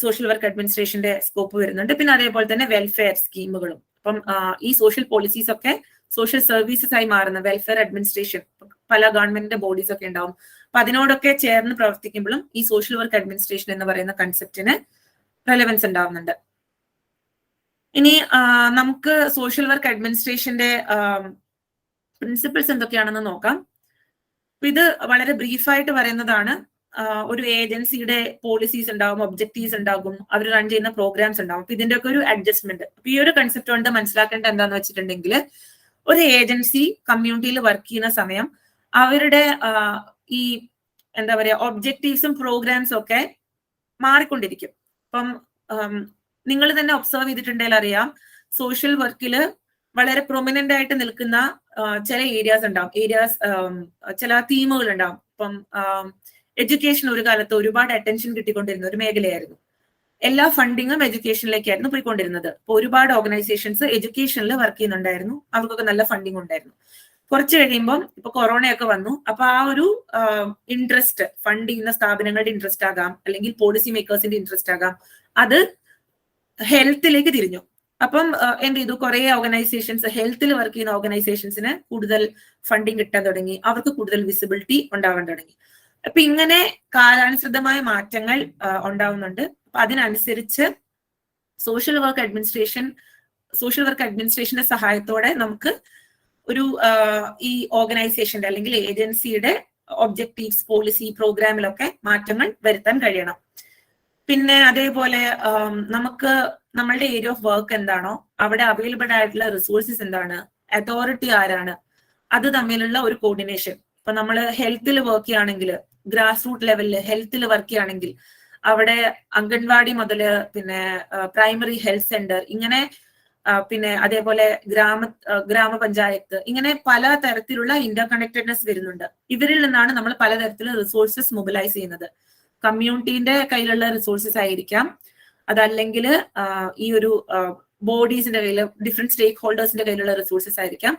സോഷ്യൽ വർക്ക് അഡ്മിനിസ്ട്രേഷന്റെ സ്കോപ്പ് വരുന്നുണ്ട്. പിന്നെ അതേപോലെ തന്നെ വെൽഫെയർ സ്കീമുകളും. അപ്പം ഈ സോഷ്യൽ പോളിസീസ് ഒക്കെ സോഷ്യൽ സർവീസസ് ആയി മാറുന്ന വെൽഫെയർ അഡ്മിനിസ്ട്രേഷൻ പല ഗവൺമെന്റിന്റെ ബോഡീസ് ഒക്കെ ഉണ്ടാവും. അപ്പൊ അതിനോടൊക്കെ ചേർന്ന് പ്രവർത്തിക്കുമ്പോഴും ഈ സോഷ്യൽ വർക്ക് അഡ്മിനിസ്ട്രേഷൻ എന്ന് പറയുന്ന കൺസെപ്റ്റിന് റെലവൻസ് ഉണ്ടാവുന്നുണ്ട്. ഇനി നമുക്ക് സോഷ്യൽ വർക്ക് അഡ്മിനിസ്ട്രേഷന്റെ പ്രിൻസിപ്പിൾസ് എന്തൊക്കെയാണെന്ന് നോക്കാം. ഇത് വളരെ ബ്രീഫായിട്ട് പറയുന്നതാണ്. ഒരു ഏജൻസിയുടെ പോളിസീസ് ഉണ്ടാവും, ഒബ്ജക്റ്റീവ്സ് ഉണ്ടാകും, അവർ റൺ ചെയ്യുന്ന പ്രോഗ്രാംസ് ഉണ്ടാവും. അപ്പൊ ഇതിന്റെ ഒക്കെ ഒരു അഡ്ജസ്റ്റ്മെന്റ്. അപ്പൊ ഈ ഒരു കൺസെപ്റ്റ് കൊണ്ട് മനസ്സിലാക്കേണ്ട എന്താന്ന് വെച്ചിട്ടുണ്ടെങ്കിൽ, ഒരു ഏജൻസി കമ്മ്യൂണിറ്റിയിൽ വർക്ക് ചെയ്യുന്ന സമയം അവരുടെ ഈ എന്താ പറയാ ഒബ്ജക്റ്റീവ്സും പ്രോഗ്രാംസും ഒക്കെ മാറിക്കൊണ്ടിരിക്കും. അപ്പം നിങ്ങൾ തന്നെ ഒബ്സർവ് ചെയ്തിട്ടുണ്ടെങ്കിൽ അറിയാം, സോഷ്യൽ വർക്കില് വളരെ പ്രൊമിനന്റ് ആയിട്ട് നിൽക്കുന്ന ചില ഏരിയാസ് ഉണ്ടാവും, ചില തീമുകൾ ഉണ്ടാവും. ഇപ്പം എഡ്യൂക്കേഷൻ ഒരു കാലത്ത് ഒരുപാട് അറ്റൻഷൻ കിട്ടിക്കൊണ്ടിരുന്ന ഒരു മേഖലയായിരുന്നു. എല്ലാ ഫണ്ടിങ്ങും എഡ്യൂക്കേഷനിലേക്കായിരുന്നു പോയിക്കൊണ്ടിരുന്നത്. അപ്പൊ ഒരുപാട് ഓർഗനൈസേഷൻസ് എഡ്യൂക്കേഷനിൽ വർക്ക് ചെയ്യുന്നുണ്ടായിരുന്നു, അവർക്കൊക്കെ നല്ല ഫണ്ടിങ് ഉണ്ടായിരുന്നു. കുറച്ച് കഴിയുമ്പം ഇപ്പൊ കൊറോണയൊക്കെ വന്നു. അപ്പൊ ആ ഒരു ഇൻട്രസ്റ്റ്, ഫണ്ട് ചെയ്യുന്ന സ്ഥാപനങ്ങളുടെ ഇൻട്രസ്റ്റ് ആകാം, അല്ലെങ്കിൽ പോളിസി മേക്കേഴ്സിന്റെ ഇൻട്രസ്റ്റ് ആകാം, അത് ഹെൽത്തിലേക്ക് തിരിഞ്ഞു. അപ്പം എന്ത് ചെയ്തു, കുറെ ഓർഗനൈസേഷൻസ്, ഹെൽത്തിൽ വർക്ക് ചെയ്യുന്ന ഓർഗനൈസേഷൻസിന് കൂടുതൽ ഫണ്ടിങ് കിട്ടാൻ തുടങ്ങി, അവർക്ക് കൂടുതൽ വിസിബിലിറ്റി ഉണ്ടാവാൻ തുടങ്ങി. അപ്പൊ ഇങ്ങനെ കാലാനുസൃതമായ മാറ്റങ്ങൾ ഉണ്ടാവുന്നുണ്ട്. അപ്പൊ അതിനനുസരിച്ച് സോഷ്യൽ വർക്ക് അഡ്മിനിസ്ട്രേഷന്റെ സഹായത്തോടെ നമുക്ക് ഒരു ഈ ഓർഗനൈസേഷന്റെ അല്ലെങ്കിൽ ഏജൻസിയുടെ ഒബ്ജക്റ്റീവ്സ്, പോളിസി, പ്രോഗ്രാമിലൊക്കെ മാറ്റങ്ങൾ വരുത്താൻ കഴിയണം. പിന്നെ അതേപോലെ നമുക്ക് നമ്മളുടെ ഏരിയ ഓഫ് വർക്ക് എന്താണോ അവിടെ അവൈലബിൾ ആയിട്ടുള്ള റിസോഴ്സസ് എന്താണ്, അതോറിറ്റി ആരാണ്, അത് തമ്മിലുള്ള ഒരു കോർഡിനേഷൻ. ഇപ്പൊ നമ്മൾ ഹെൽത്തിൽ വർക്ക് ചെയ്യുകയാണെങ്കിൽ, ഗ്രാസ് റൂട്ട് ലെവലിൽ ഹെൽത്തിൽ വർക്ക് ചെയ്യുകയാണെങ്കിൽ അവിടെ അംഗൻവാടി മുതല് പിന്നെ പ്രൈമറി ഹെൽത്ത് സെന്റർ, ഇങ്ങനെ പിന്നെ അതേപോലെ ഗ്രാമപഞ്ചായത്ത്, ഇങ്ങനെ പല തരത്തിലുള്ള ഇന്റർ കണക്റ്റഡ്നെസ് വരുന്നുണ്ട്. ഇവരിൽ നിന്നാണ് നമ്മൾ പലതരത്തിലുള്ള റിസോഴ്സസ് മൊബിലൈസ് ചെയ്യുന്നത്. കമ്മ്യൂണിറ്റീന്റെ കയ്യിലുള്ള റിസോഴ്സസ് ആയിരിക്കാം, അതല്ലെങ്കിൽ ഈ ഒരു ബോഡീസിന്റെ കയ്യിൽ, ഡിഫറെന്റ് സ്റ്റേക്ക് ഹോൾഡേഴ്സിന്റെ കയ്യിലുള്ള റിസോഴ്സസ് ആയിരിക്കാം.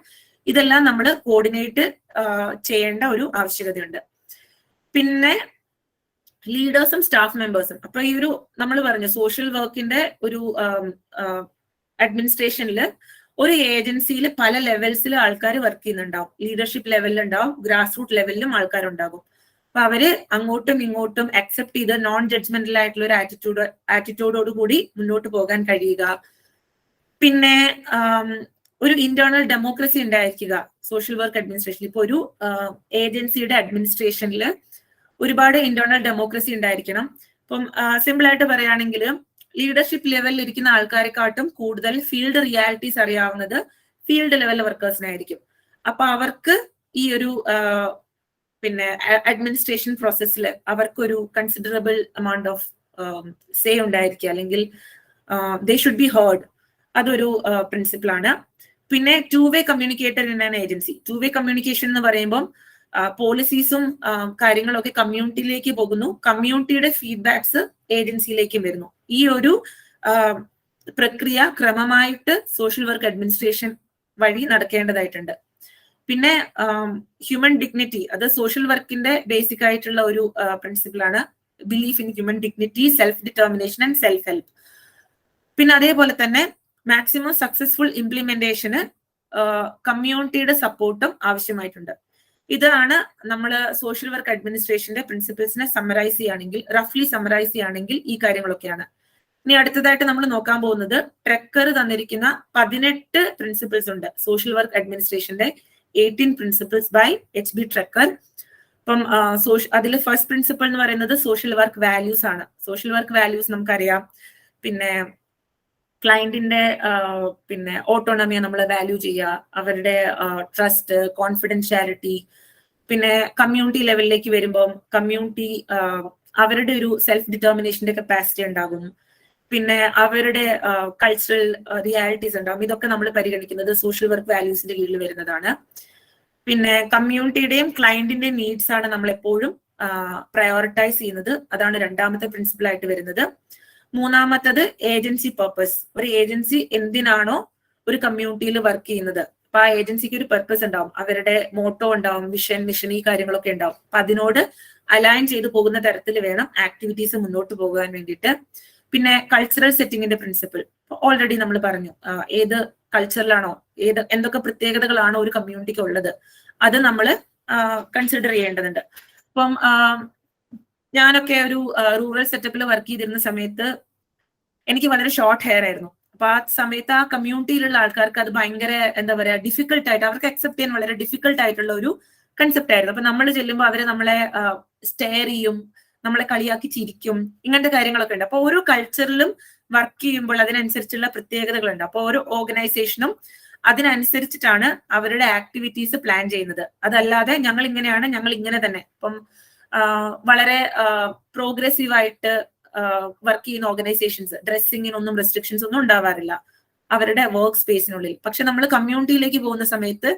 ഇതെല്ലാം നമ്മൾ കോർഡിനേറ്റ് ചെയ്യേണ്ട ഒരു ആവശ്യകതയുണ്ട്. പിന്നെ ലീഡേഴ്സും സ്റ്റാഫ് മെമ്പേഴ്സും. അപ്പൊ ഈ ഒരു നമ്മൾ പറഞ്ഞു സോഷ്യൽ വർക്കിന്റെ ഒരു അഡ്മിനിസ്ട്രേഷനിൽ ഒരു ഏജൻസിയിൽ പല ലെവൽസിൽ ആൾക്കാർ വർക്ക് ചെയ്യുന്നുണ്ടാവും. ലീഡർഷിപ്പ് ലെവലിൽ ഉണ്ടാവും, ഗ്രാസ് റൂട്ട് ലെവലിലും ആൾക്കാരുണ്ടാകും. അപ്പൊ അവര് അങ്ങോട്ടും ഇങ്ങോട്ടും അക്സെപ്റ്റ് ചെയ്ത് നോൺ ജഡ്ജ്മെന്റൽ ആയിട്ടുള്ള ഒരു ആറ്റിറ്റ്യൂഡോട് കൂടി മുന്നോട്ട് പോകാൻ കഴിയുക. പിന്നെ ഒരു ഇന്റേണൽ ഡെമോക്രസി ഉണ്ടായിരിക്കുക സോഷ്യൽ വർക്ക് അഡ്മിനിസ്ട്രേഷനിൽ. ഇപ്പൊ ഒരു ഏജൻസിയുടെ അഡ്മിനിസ്ട്രേഷനിൽ ഒരുപാട് ഇന്റേണൽ ഡെമോക്രസി ഉണ്ടായിരിക്കണം. ഇപ്പം സിമ്പിൾ ആയിട്ട് പറയുകയാണെങ്കിൽ, ലീഡർഷിപ്പ് ലെവലിൽ ഇരിക്കുന്ന ആൾക്കാരെക്കാട്ടും കൂടുതൽ ഫീൽഡ് റിയാലിറ്റീസ് അറിയാവുന്നത് ഫീൽഡ് ലെവൽ വർക്കേഴ്സിനായിരിക്കും. അപ്പൊ അവർക്ക് ഈ ഒരു പിന്നെ അഡ്മിനിസ്ട്രേഷൻ പ്രോസസ്സിൽ അവർക്കൊരു കൺസിഡറബിൾ എമൗണ്ട് ഓഫ് സേ ഉണ്ടായിരിക്കുക, അല്ലെങ്കിൽ ദേ ഷുഡ് ബി ഹേർഡ്. അതൊരു പ്രിൻസിപ്പിൾ ആണ്. പിന്നെ to way communicator in an agency. To way communication എന്ന് പറയുമ്പോൾ പോളിസീസും കാര്യങ്ങളൊക്കെ കമ്മ്യൂണിറ്റിയിലേക്ക് പോകുന്നു, കമ്മ്യൂണിറ്റിയുടെ ഫീഡ്ബാക്സ് ഏജൻസിയിലേക്കും വരുന്നു. ഈ ഒരു പ്രക്രിയ ക്രമമായിട്ട് സോഷ്യൽ വർക്ക് അഡ്മിനിസ്ട്രേഷൻ വഴി നടക്കേണ്ടതായിട്ടുണ്ട്. പിന്നെ ഹ്യൂമൻ ഡിഗ്നിറ്റി, അത് സോഷ്യൽ വർക്കിന്റെ ബേസിക് ആയിട്ടുള്ള ഒരു പ്രിൻസിപ്പിൾ ആണ്. Belief in human dignity, self determination and self help. പിന്നെ അതേപോലെ തന്നെ മാക്സിമം സക്സസ്ഫുൾ ഇംപ്ലിമെന്റേഷന് കമ്മ്യൂണിറ്റിയുടെ സപ്പോർട്ടും ആവശ്യമായിട്ടുണ്ട്. ഇതാണ് നമ്മൾ സോഷ്യൽ വർക്ക് അഡ്മിനിസ്ട്രേഷന്റെ പ്രിൻസിപ്പിൾസിനെ സമ്മറൈസ് ചെയ്യുകയാണെങ്കിൽ ഈ കാര്യങ്ങളൊക്കെയാണ്. ഇനി അടുത്തതായിട്ട് നമ്മൾ നോക്കാൻ പോകുന്നത് ട്രെക്കർ തന്നിരിക്കുന്ന 18 പ്രിൻസിപ്പിൾസ് ഉണ്ട്. സോഷ്യൽ വർക്ക് അഡ്മിനിസ്ട്രേഷന്റെ 18 പ്രിൻസിപ്പിൾസ് ബൈ HB ട്രെക്കർ. അപ്പം അതിൽ ഫസ്റ്റ് പ്രിൻസിപ്പിൾ എന്ന് പറയുന്നത് സോഷ്യൽ വർക്ക് വാല്യൂസ് ആണ്. സോഷ്യൽ വർക്ക് വാല്യൂസ് നമുക്കറിയാം, പിന്നെ ക്ലയന്റിന്റെ പിന്നെ ഓട്ടോണമിയെ നമ്മൾ വാല്യൂ ചെയ്യുക, അവരുടെ ട്രസ്റ്റ്, കോൺഫിഡൻഷ്യാലിറ്റി. പിന്നെ കമ്മ്യൂണിറ്റി ലെവലിലേക്ക് വരുമ്പോൾ കമ്മ്യൂണിറ്റി അവരുടെ ഒരു സെൽഫ് ഡിറ്റർമിനേഷന്റെ കപ്പാസിറ്റി ഉണ്ടാകും. പിന്നെ അവരുടെ കൾച്ചറൽ റിയാലിറ്റീസ് ഉണ്ടാകും. ഇതൊക്കെ നമ്മൾ പരിഗണിക്കുന്നത് സോഷ്യൽ വർക്ക് വാല്യൂസിന്റെ കീഴിൽ വരുന്നതാണ്. പിന്നെ കമ്മ്യൂണിറ്റിയുടെയും ക്ലയന്റിന്റെയും നീഡ്സ് ആണ് നമ്മൾ എപ്പോഴും പ്രയോറിറ്റൈസ് ചെയ്യുന്നത്. അതാണ് രണ്ടാമത്തെ പ്രിൻസിപ്പിൾ ആയിട്ട് വരുന്നത്. മൂന്നാമത്തത് ഏജൻസി പർപ്പസ്. ഒരു ഏജൻസി എന്തിനാണോ ഒരു കമ്മ്യൂണിറ്റിയിൽ വർക്ക് ചെയ്യുന്നത്, അപ്പൊ ആ ഏജൻസിക്ക് ഒരു പർപ്പസ് ഉണ്ടാവും, അവരുടെ മോട്ടോ ഉണ്ടാവും, മിഷൻ, ഈ കാര്യങ്ങളൊക്കെ ഉണ്ടാവും. അപ്പൊ അതിനോട് അലൈൻ ചെയ്ത് പോകുന്ന തരത്തിൽ വേണം ആക്ടിവിറ്റീസ് മുന്നോട്ട് പോകാൻ വേണ്ടിയിട്ട്. പിന്നെ കൾച്ചറൽ സെറ്റിങ്ങിന്റെ പ്രിൻസിപ്പിൾ ഓൾറെഡി നമ്മൾ പറഞ്ഞു. ഏത് കൾച്ചറിലാണോ, എന്തൊക്കെ പ്രത്യേകതകളാണോ ഒരു കമ്മ്യൂണിറ്റിക്ക് ഉള്ളത്, അത് നമ്മൾ കൺസിഡർ ചെയ്യേണ്ടതുണ്ട്. അപ്പം ഞാനൊക്കെ ഒരു റൂറൽ സെറ്റപ്പിൽ വർക്ക് ചെയ്തിരുന്ന സമയത്ത് എനിക്ക് വളരെ ഷോർട്ട് ഹെയർ ആയിരുന്നു. അപ്പൊ ആ സമയത്ത് ആ കമ്മ്യൂണിറ്റിയിലുള്ള ആൾക്കാർക്ക് അത് ഭയങ്കര എന്താ പറയാ ഡിഫിക്കൽട്ട് ആയിട്ട്, അവർക്ക് അക്സെപ്റ്റ് ചെയ്യാൻ വളരെ ഡിഫിക്കൽട്ട് ആയിട്ടുള്ള ഒരു കൺസെപ്റ്റ് ആയിരുന്നു. അപ്പൊ നമ്മൾ ചെല്ലുമ്പോൾ അവര് നമ്മളെ സ്റ്റെയർ ചെയ്യും, നമ്മളെ കളിയാക്കി ചിരിക്കും, ഇങ്ങനത്തെ കാര്യങ്ങളൊക്കെ ഉണ്ട്. അപ്പൊ ഓരോ കൾച്ചറിലും വർക്ക് ചെയ്യുമ്പോൾ അതിനനുസരിച്ചുള്ള പ്രത്യേകതകളുണ്ട്. അപ്പൊ ഓരോ ഓർഗനൈസേഷനും അതിനനുസരിച്ചിട്ടാണ് അവരുടെ ആക്ടിവിറ്റീസ് പ്ലാൻ ചെയ്യുന്നത്. അതല്ലാതെ ഞങ്ങൾ ഇങ്ങനെയാണ്, ഞങ്ങൾ ഇങ്ങനെ തന്നെ. ഇപ്പം വളരെ പ്രോഗ്രസീവ് ആയിട്ട് വർക്ക് ചെയ്യുന്ന ഓർഗനൈസേഷൻസ് ഡ്രസ്സിങ്ങിനൊന്നും റെസ്ട്രിക്ഷൻസ് ഒന്നും ഉണ്ടാവാറില്ല അവരുടെ വർക്ക് സ്പേസിനുള്ളിൽ. പക്ഷെ നമ്മൾ കമ്മ്യൂണിറ്റിയിലേക്ക് പോകുന്ന സമയത്ത്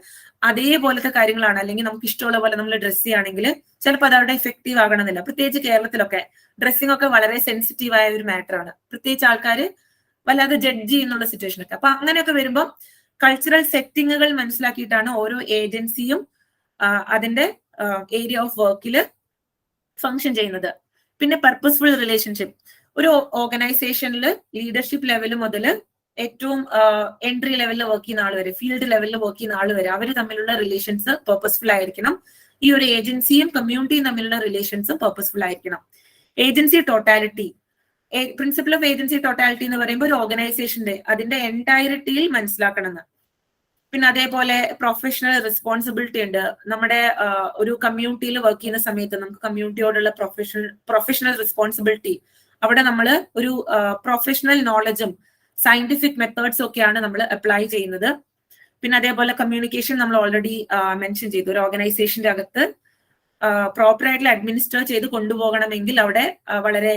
അതേപോലത്തെ കാര്യങ്ങളാണ്, അല്ലെങ്കിൽ നമുക്ക് ഇഷ്ടമുള്ള പോലെ നമ്മൾ ഡ്രസ് ചെയ്യുകയാണെങ്കിൽ ചിലപ്പോൾ അത് അവിടെ എഫക്റ്റീവ് ആകണമെന്നില്ല. പ്രത്യേകിച്ച് കേരളത്തിലൊക്കെ ഡ്രസ്സിംഗ് ഒക്കെ വളരെ സെൻസിറ്റീവ് ആയ ഒരു മാറ്റർ ആണ്. പ്രത്യേകിച്ച് ആൾക്കാർ വല്ലാതെ ജഡ്ജ് ചെയ്യുന്നുള്ള സിറ്റുവേഷൻ ഒക്കെ. അപ്പൊ അങ്ങനെയൊക്കെ വരുമ്പോൾ കൾച്ചറൽ സെറ്റിങ്ങുകൾ മനസ്സിലാക്കിയിട്ടാണ് ഓരോ ഏജൻസിയും അതിന്റെ ഏരിയ ഓഫ് വർക്കിൽ ഫങ്ഷൻ ചെയ്യുന്നത്. പിന്നെ പർപ്പസ്ഫുൾ റിലേഷൻഷിപ്പ്. ഒരു ഓർഗനൈസേഷനിൽ ലീഡർഷിപ്പ് ലെവൽ മുതൽ ഏറ്റവും എൻട്രി ലെവലിൽ വർക്ക് ചെയ്യുന്ന ആൾ വരെ, ഫീൽഡ് ലെവലിൽ വർക്ക് ചെയ്യുന്ന ആൾ വരെ, അവർ തമ്മിലുള്ള റിലേഷൻസ് പർപ്പസ്ഫുൾ ആയിരിക്കണം. ഈ ഒരു ഏജൻസിയും കമ്മ്യൂണിറ്റിയും തമ്മിലുള്ള റിലേഷൻസും പർപ്പസ്ഫുൾ ആയിരിക്കണം. Agency totality. Principle of agency totality എന്ന് പറയുമ്പോൾ ഒരു ഓർഗനൈസേഷന്റെ അതിന്റെ എൻറ്റയറിറ്റിയിൽ മനസ്സിലാക്കണമെന്ന്. പിന്നെ അതേപോലെ പ്രൊഫഷണൽ റെസ്പോൺസിബിലിറ്റി ഉണ്ട്. നമ്മുടെ ഒരു കമ്മ്യൂണിറ്റിയിൽ വർക്ക് ചെയ്യുന്ന സമയത്ത് നമുക്ക് കമ്മ്യൂണിറ്റിയോടുള്ള പ്രൊഫഷണൽ റെസ്പോൺസിബിലിറ്റി, അവിടെ നമ്മൾ ഒരു പ്രൊഫഷണൽ നോളജും സയന്റിഫിക് മെത്തേഡ്സും ഒക്കെയാണ് നമ്മൾ അപ്ലൈ ചെയ്യുന്നത്. പിന്നെ അതേപോലെ കമ്മ്യൂണിക്കേഷൻ നമ്മൾ ഓൾറെഡി മെൻഷൻ ചെയ്തു. ഒരു ഓർഗനൈസേഷന്റെ അകത്ത് പ്രോപ്പറായിട്ടുള്ള അഡ്മിനിസ്റ്റർ ചെയ്ത് കൊണ്ടുപോകണമെങ്കിൽ അവിടെ വളരെ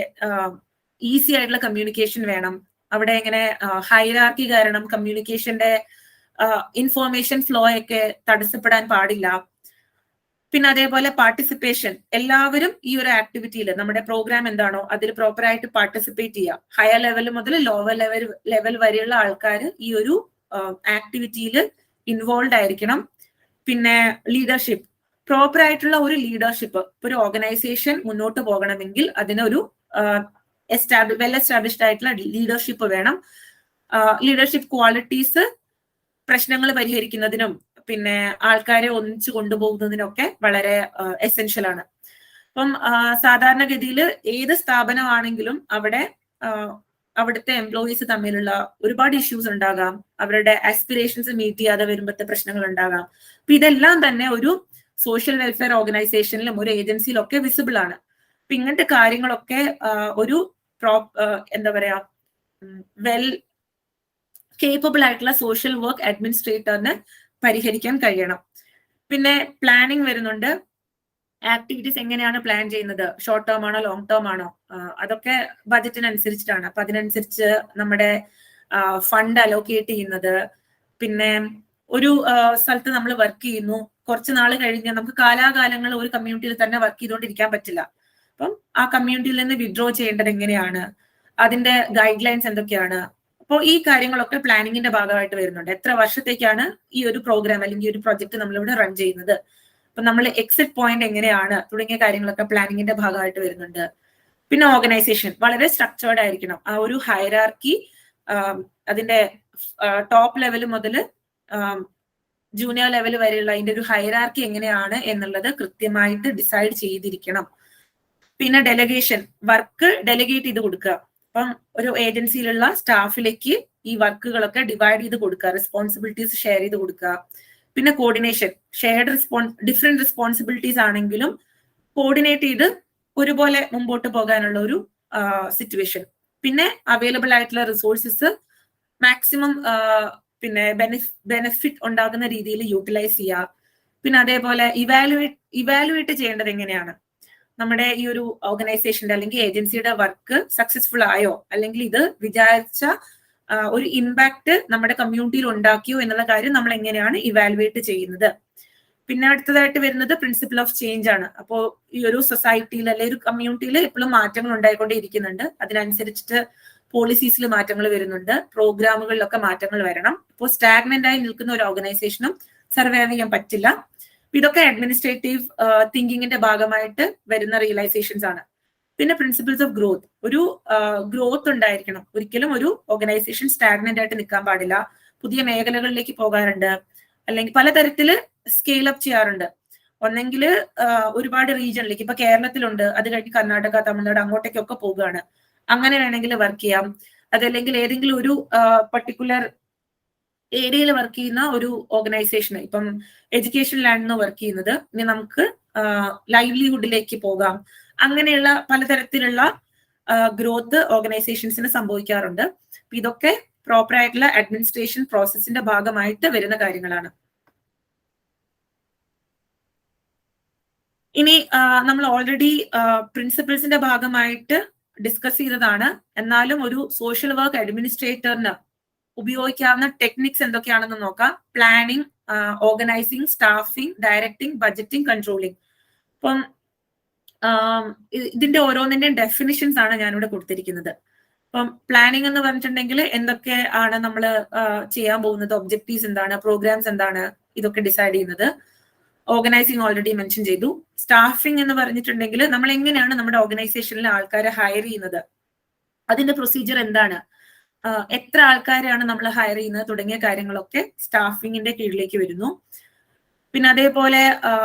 ഈസി ആയിട്ടുള്ള കമ്മ്യൂണിക്കേഷൻ വേണം. അവിടെ ഇങ്ങനെ ഹൈറാർക്കി കാരണം കമ്മ്യൂണിക്കേഷന്റെ ഇൻഫോർമേഷൻ ഫ്ലോ ഒക്കെ തടസ്സപ്പെടാൻ പാടില്ല. പിന്നെ അതേപോലെ പാർട്ടിസിപ്പേഷൻ, എല്ലാവരും ഈ ഒരു ആക്ടിവിറ്റിയിൽ നമ്മുടെ പ്രോഗ്രാം എന്താണോ അതിൽ പ്രോപ്പറായിട്ട് പാർട്ടിസിപ്പേറ്റ് ചെയ്യുക. ഹയർ ലെവൽ മുതൽ ലോവർ ലെവൽ വരെയുള്ള ആൾക്കാർ ഈ ഒരു ആക്ടിവിറ്റിയിൽ ഇൻവോൾവ് ആയിരിക്കണം. പിന്നെ ലീഡർഷിപ്പ്, പ്രോപ്പർ ആയിട്ടുള്ള ഒരു ലീഡർഷിപ്പ്. ഒരു ഓർഗനൈസേഷൻ മുന്നോട്ട് പോകണമെങ്കിൽ അതിനൊരു വെൽ എസ്റ്റാബ്ലിഷ്ഡ് ആയിട്ടുള്ള ലീഡർഷിപ്പ് വേണം. ലീഡർഷിപ്പ് ക്വാളിറ്റീസ് പ്രശ്നങ്ങൾ പരിഹരിക്കുന്നതിനും പിന്നെ ആൾക്കാരെ ഒന്നിച്ചു കൊണ്ടുപോകുന്നതിനൊക്കെ വളരെ എസെൻഷ്യൽ ആണ്. അപ്പം സാധാരണഗതിയിൽ ഏത് സ്ഥാപനമാണെങ്കിലും അവിടെ അവിടുത്തെ എംപ്ലോയീസ് തമ്മിലുള്ള ഒരുപാട് ഇഷ്യൂസ് ഉണ്ടാകാം. അവരുടെ ആസ്പിറേഷൻസ് മീറ്റ് ചെയ്യാതെ വരുമ്പോഴത്തെ പ്രശ്നങ്ങൾ ഉണ്ടാകാം. അപ്പൊ ഇതെല്ലാം തന്നെ ഒരു സോഷ്യൽ വെൽഫെയർ ഓർഗനൈസേഷനിലും ഒരു ഏജൻസിയിലും ഒക്കെ വിസിബിൾ ആണ്. അപ്പൊ ഇങ്ങനത്തെ കാര്യങ്ങളൊക്കെ ഒരു എന്താ പറയാ വെൽ കേപ്പബിൾ ആയിട്ടുള്ള സോഷ്യൽ വർക്ക് അഡ്മിനിസ്ട്രേറ്ററിന് പരിഹരിക്കാൻ കഴിയണം. പിന്നെ പ്ലാനിങ് വരുന്നുണ്ട്. ആക്ടിവിറ്റീസ് എങ്ങനെയാണ് പ്ലാൻ ചെയ്യുന്നത്, ഷോർട്ട് ടേം ആണോ ലോങ് ടേം ആണോ, അതൊക്കെ ബജറ്റിനനുസരിച്ചിട്ടാണ്. അപ്പൊ അതിനനുസരിച്ച് നമ്മുടെ ഫണ്ട് അലോക്കേറ്റ് ചെയ്യുന്നത്. പിന്നെ ഒരു സ്ഥലത്ത് നമ്മൾ വർക്ക് ചെയ്യുന്നു, കുറച്ച് നാൾ കഴിഞ്ഞ് നമുക്ക് കാലാകാലങ്ങൾ ഒരു കമ്മ്യൂണിറ്റിയിൽ തന്നെ വർക്ക് ചെയ്തുകൊണ്ടിരിക്കാൻ പറ്റില്ല. അപ്പം ആ കമ്മ്യൂണിറ്റിയിൽ നിന്ന് വിഡ്രോ ചെയ്യേണ്ടത് എങ്ങനെയാണ്, അതിന്റെ ഗൈഡ് ലൈൻസ് എന്തൊക്കെയാണ്. അപ്പോൾ ഈ കാര്യങ്ങളൊക്കെ പ്ലാനിങ്ങിന്റെ ഭാഗമായിട്ട് വരുന്നുണ്ട്. എത്ര വർഷത്തേക്കാണ് ഈ ഒരു പ്രോഗ്രാം അല്ലെങ്കിൽ ഒരു പ്രൊജക്ട് നമ്മളിവിടെ റൺ ചെയ്യുന്നത്, അപ്പൊ നമ്മൾ എക്സിറ്റ് പോയിന്റ് എങ്ങനെയാണ് തുടങ്ങിയ കാര്യങ്ങളൊക്കെ പ്ലാനിങ്ങിന്റെ ഭാഗമായിട്ട് വരുന്നുണ്ട്. പിന്നെ ഓർഗനൈസേഷൻ വളരെ സ്ട്രക്ചേർഡ് ആയിരിക്കണം. ആ ഒരു ഹൈറാർക്കി അതിന്റെ ടോപ്പ് ലെവൽ മുതൽ ജൂനിയർ ലെവൽ വരെയുള്ള അതിന്റെ ഒരു ഹൈറാർക്കി എങ്ങനെയാണ് എന്നുള്ളത് കൃത്യമായിട്ട് ഡിസൈഡ് ചെയ്തിരിക്കണം. പിന്നെ ഡെലഗേഷൻ, വർക്ക് ഡെലിഗേറ്റ് ചെയ്ത് കൊടുക്കുക. അപ്പം ഒരു ഏജൻസിയിലുള്ള സ്റ്റാഫിലേക്ക് ഈ വർക്കുകളൊക്കെ ഡിവൈഡ് ചെയ്ത് കൊടുക്കുക, റെസ്പോൺസിബിലിറ്റീസ് ഷെയർ ചെയ്ത് കൊടുക്കുക. പിന്നെ കോർഡിനേഷൻ, ഡിഫറെന്റ് റെസ്പോൺസിബിലിറ്റീസ് ആണെങ്കിലും കോർഡിനേറ്റ് ചെയ്ത് ഒരുപോലെ മുമ്പോട്ട് പോകാനുള്ള ഒരു സിറ്റുവേഷൻ. പിന്നെ അവൈലബിൾ ആയിട്ടുള്ള റിസോഴ്സസ് മാക്സിമം പിന്നെ ബെനിഫിറ്റ് ഉണ്ടാകുന്ന രീതിയിൽ യൂട്ടിലൈസ് ചെയ്യുക. പിന്നെ അതേപോലെ ഇവാലുവേറ്റ് ചെയ്യേണ്ടത് എങ്ങനെയാണ്, നമ്മുടെ ഈ ഒരു ഓർഗനൈസേഷന്റെ അല്ലെങ്കിൽ ഏജൻസിയുടെ വർക്ക് സക്സസ്ഫുൾ ആയോ, അല്ലെങ്കിൽ ഇത് വിചാരിച്ച ഒരു ഇമ്പാക്ട് നമ്മുടെ കമ്മ്യൂണിറ്റിയിൽ ഉണ്ടാക്കിയോ എന്നുള്ള കാര്യം നമ്മൾ എങ്ങനെയാണ് ഇവാലുവേറ്റ് ചെയ്യുന്നത്. പിന്നെ അടുത്തതായിട്ട് വരുന്നത് പ്രിൻസിപ്പിൾ ഓഫ് ചേഞ്ച് ആണ്. അപ്പോൾ ഈ ഒരു സൊസൈറ്റിയിൽ അല്ലെങ്കിൽ ഒരു കമ്മ്യൂണിറ്റിയിൽ എപ്പോഴും മാറ്റങ്ങൾ ഉണ്ടായിക്കൊണ്ടേയിരിക്കുന്നുണ്ട്. അതിനനുസരിച്ചിട്ട് പോളിസീസിൽ മാറ്റങ്ങൾ വരുന്നുണ്ട്, പ്രോഗ്രാമുകളിലൊക്കെ മാറ്റങ്ങൾ വരണം. ഇപ്പോൾ സ്റ്റാഗ്നന്റ് ആയി നിൽക്കുന്ന ഒരു ഓർഗനൈസേഷനും സർവൈവ് ചെയ്യാൻ പറ്റില്ല. ഇതൊക്കെ അഡ്മിനിസ്ട്രേറ്റീവ് തിങ്കിങ്ങിന്റെ ഭാഗമായിട്ട് വരുന്ന റിയലൈസേഷൻസ് ആണ്. പിന്നെ പ്രിൻസിപ്പിൾസ് ഓഫ് ഗ്രോത്ത്, ഒരു ഗ്രോത്ത് ഉണ്ടായിരിക്കണം. ഒരിക്കലും ഒരു ഓർഗനൈസേഷൻ സ്റ്റാഗ്നന്റ് ആയിട്ട് നിൽക്കാൻ പാടില്ല. പുതിയ മേഖലകളിലേക്ക് പോകാറുണ്ട്, അല്ലെങ്കിൽ പലതരത്തില് സ്കെയിൽ അപ്പ് ചെയ്യാറുണ്ട്. ഒന്നെങ്കിൽ ഒരുപാട് റീജിയനിലേക്ക്, ഇപ്പൊ കേരളത്തിലുണ്ട്, അത് കഴിഞ്ഞ് കർണാടക, തമിഴ്നാട് അങ്ങോട്ടേക്കൊക്കെ പോകുകയാണ്. അങ്ങനെ വേണമെങ്കിൽ വർക്ക് ചെയ്യാം. അതല്ലെങ്കിൽ ഏതെങ്കിലും ഒരു പർട്ടിക്കുലർ ഏരിയയിൽ വർക്ക് ചെയ്യുന്ന ഒരു ഓർഗനൈസേഷൻ, ഇപ്പം എഡ്യൂക്കേഷനിലാണ് വർക്ക് ചെയ്യുന്നത്, ഇനി നമുക്ക് ലൈവ്ലിഹുഡിലേക്ക് പോകാം, അങ്ങനെയുള്ള പലതരത്തിലുള്ള ഗ്രോത്ത് ഓർഗനൈസേഷൻസിന് സംഭവിക്കാറുണ്ട്. ഇതൊക്കെ പ്രോപ്പർ ആയിട്ടുള്ള അഡ്മിനിസ്ട്രേഷൻ പ്രോസസ്സിന്റെ ഭാഗമായിട്ട് വരുന്ന കാര്യങ്ങളാണ്. ഇനി നമ്മൾ ഓൾറെഡി പ്രിൻസിപ്പിൾസിന്റെ ഭാഗമായിട്ട് ഡിസ്കസ് ചെയ്തതാണ്. എന്നാലും ഒരു സോഷ്യൽ വർക്ക് അഡ്മിനിസ്ട്രേറ്ററിന് ഉപയോഗിക്കാവുന്ന ടെക്നിക്സ് എന്തൊക്കെയാണെന്ന് നോക്കാം. Planning, organising, staffing, directing, budgeting, controlling. അപ്പം ഇതിന്റെ ഓരോന്നിന്റെയും ഡെഫിനിഷൻസ് ആണ് ഞാനിവിടെ കൊടുത്തിരിക്കുന്നത്. അപ്പം പ്ലാനിങ് എന്ന് പറഞ്ഞിട്ടുണ്ടെങ്കിൽ എന്തൊക്കെ ആണ് നമ്മൾ ചെയ്യാൻ പോകുന്നത്, ഒബ്ജക്റ്റീവ്സ് എന്താണ്, പ്രോഗ്രാംസ് എന്താണ്, ഇതൊക്കെ ഡിസൈഡ് ചെയ്യുന്നത്. ഓർഗനൈസിങ് ഓൾറെഡി മെൻഷൻ ചെയ്തു. സ്റ്റാഫിംഗ് എന്ന് പറഞ്ഞിട്ടുണ്ടെങ്കിൽ നമ്മൾ എങ്ങനെയാണ് നമ്മുടെ ഓർഗനൈസേഷനിൽ ആൾക്കാരെ ഹയർ ചെയ്യുന്നത്, അതിന്റെ പ്രൊസീജിയർ എന്താണ്, എത്ര ആൾക്കാരെയാണ് നമ്മൾ ഹയർ ചെയ്യുന്നത് തുടങ്ങിയ കാര്യങ്ങളൊക്കെ സ്റ്റാഫിങ്ങിന്റെ കീഴിലേക്ക് വരുന്നു. പിന്നെ അതേപോലെ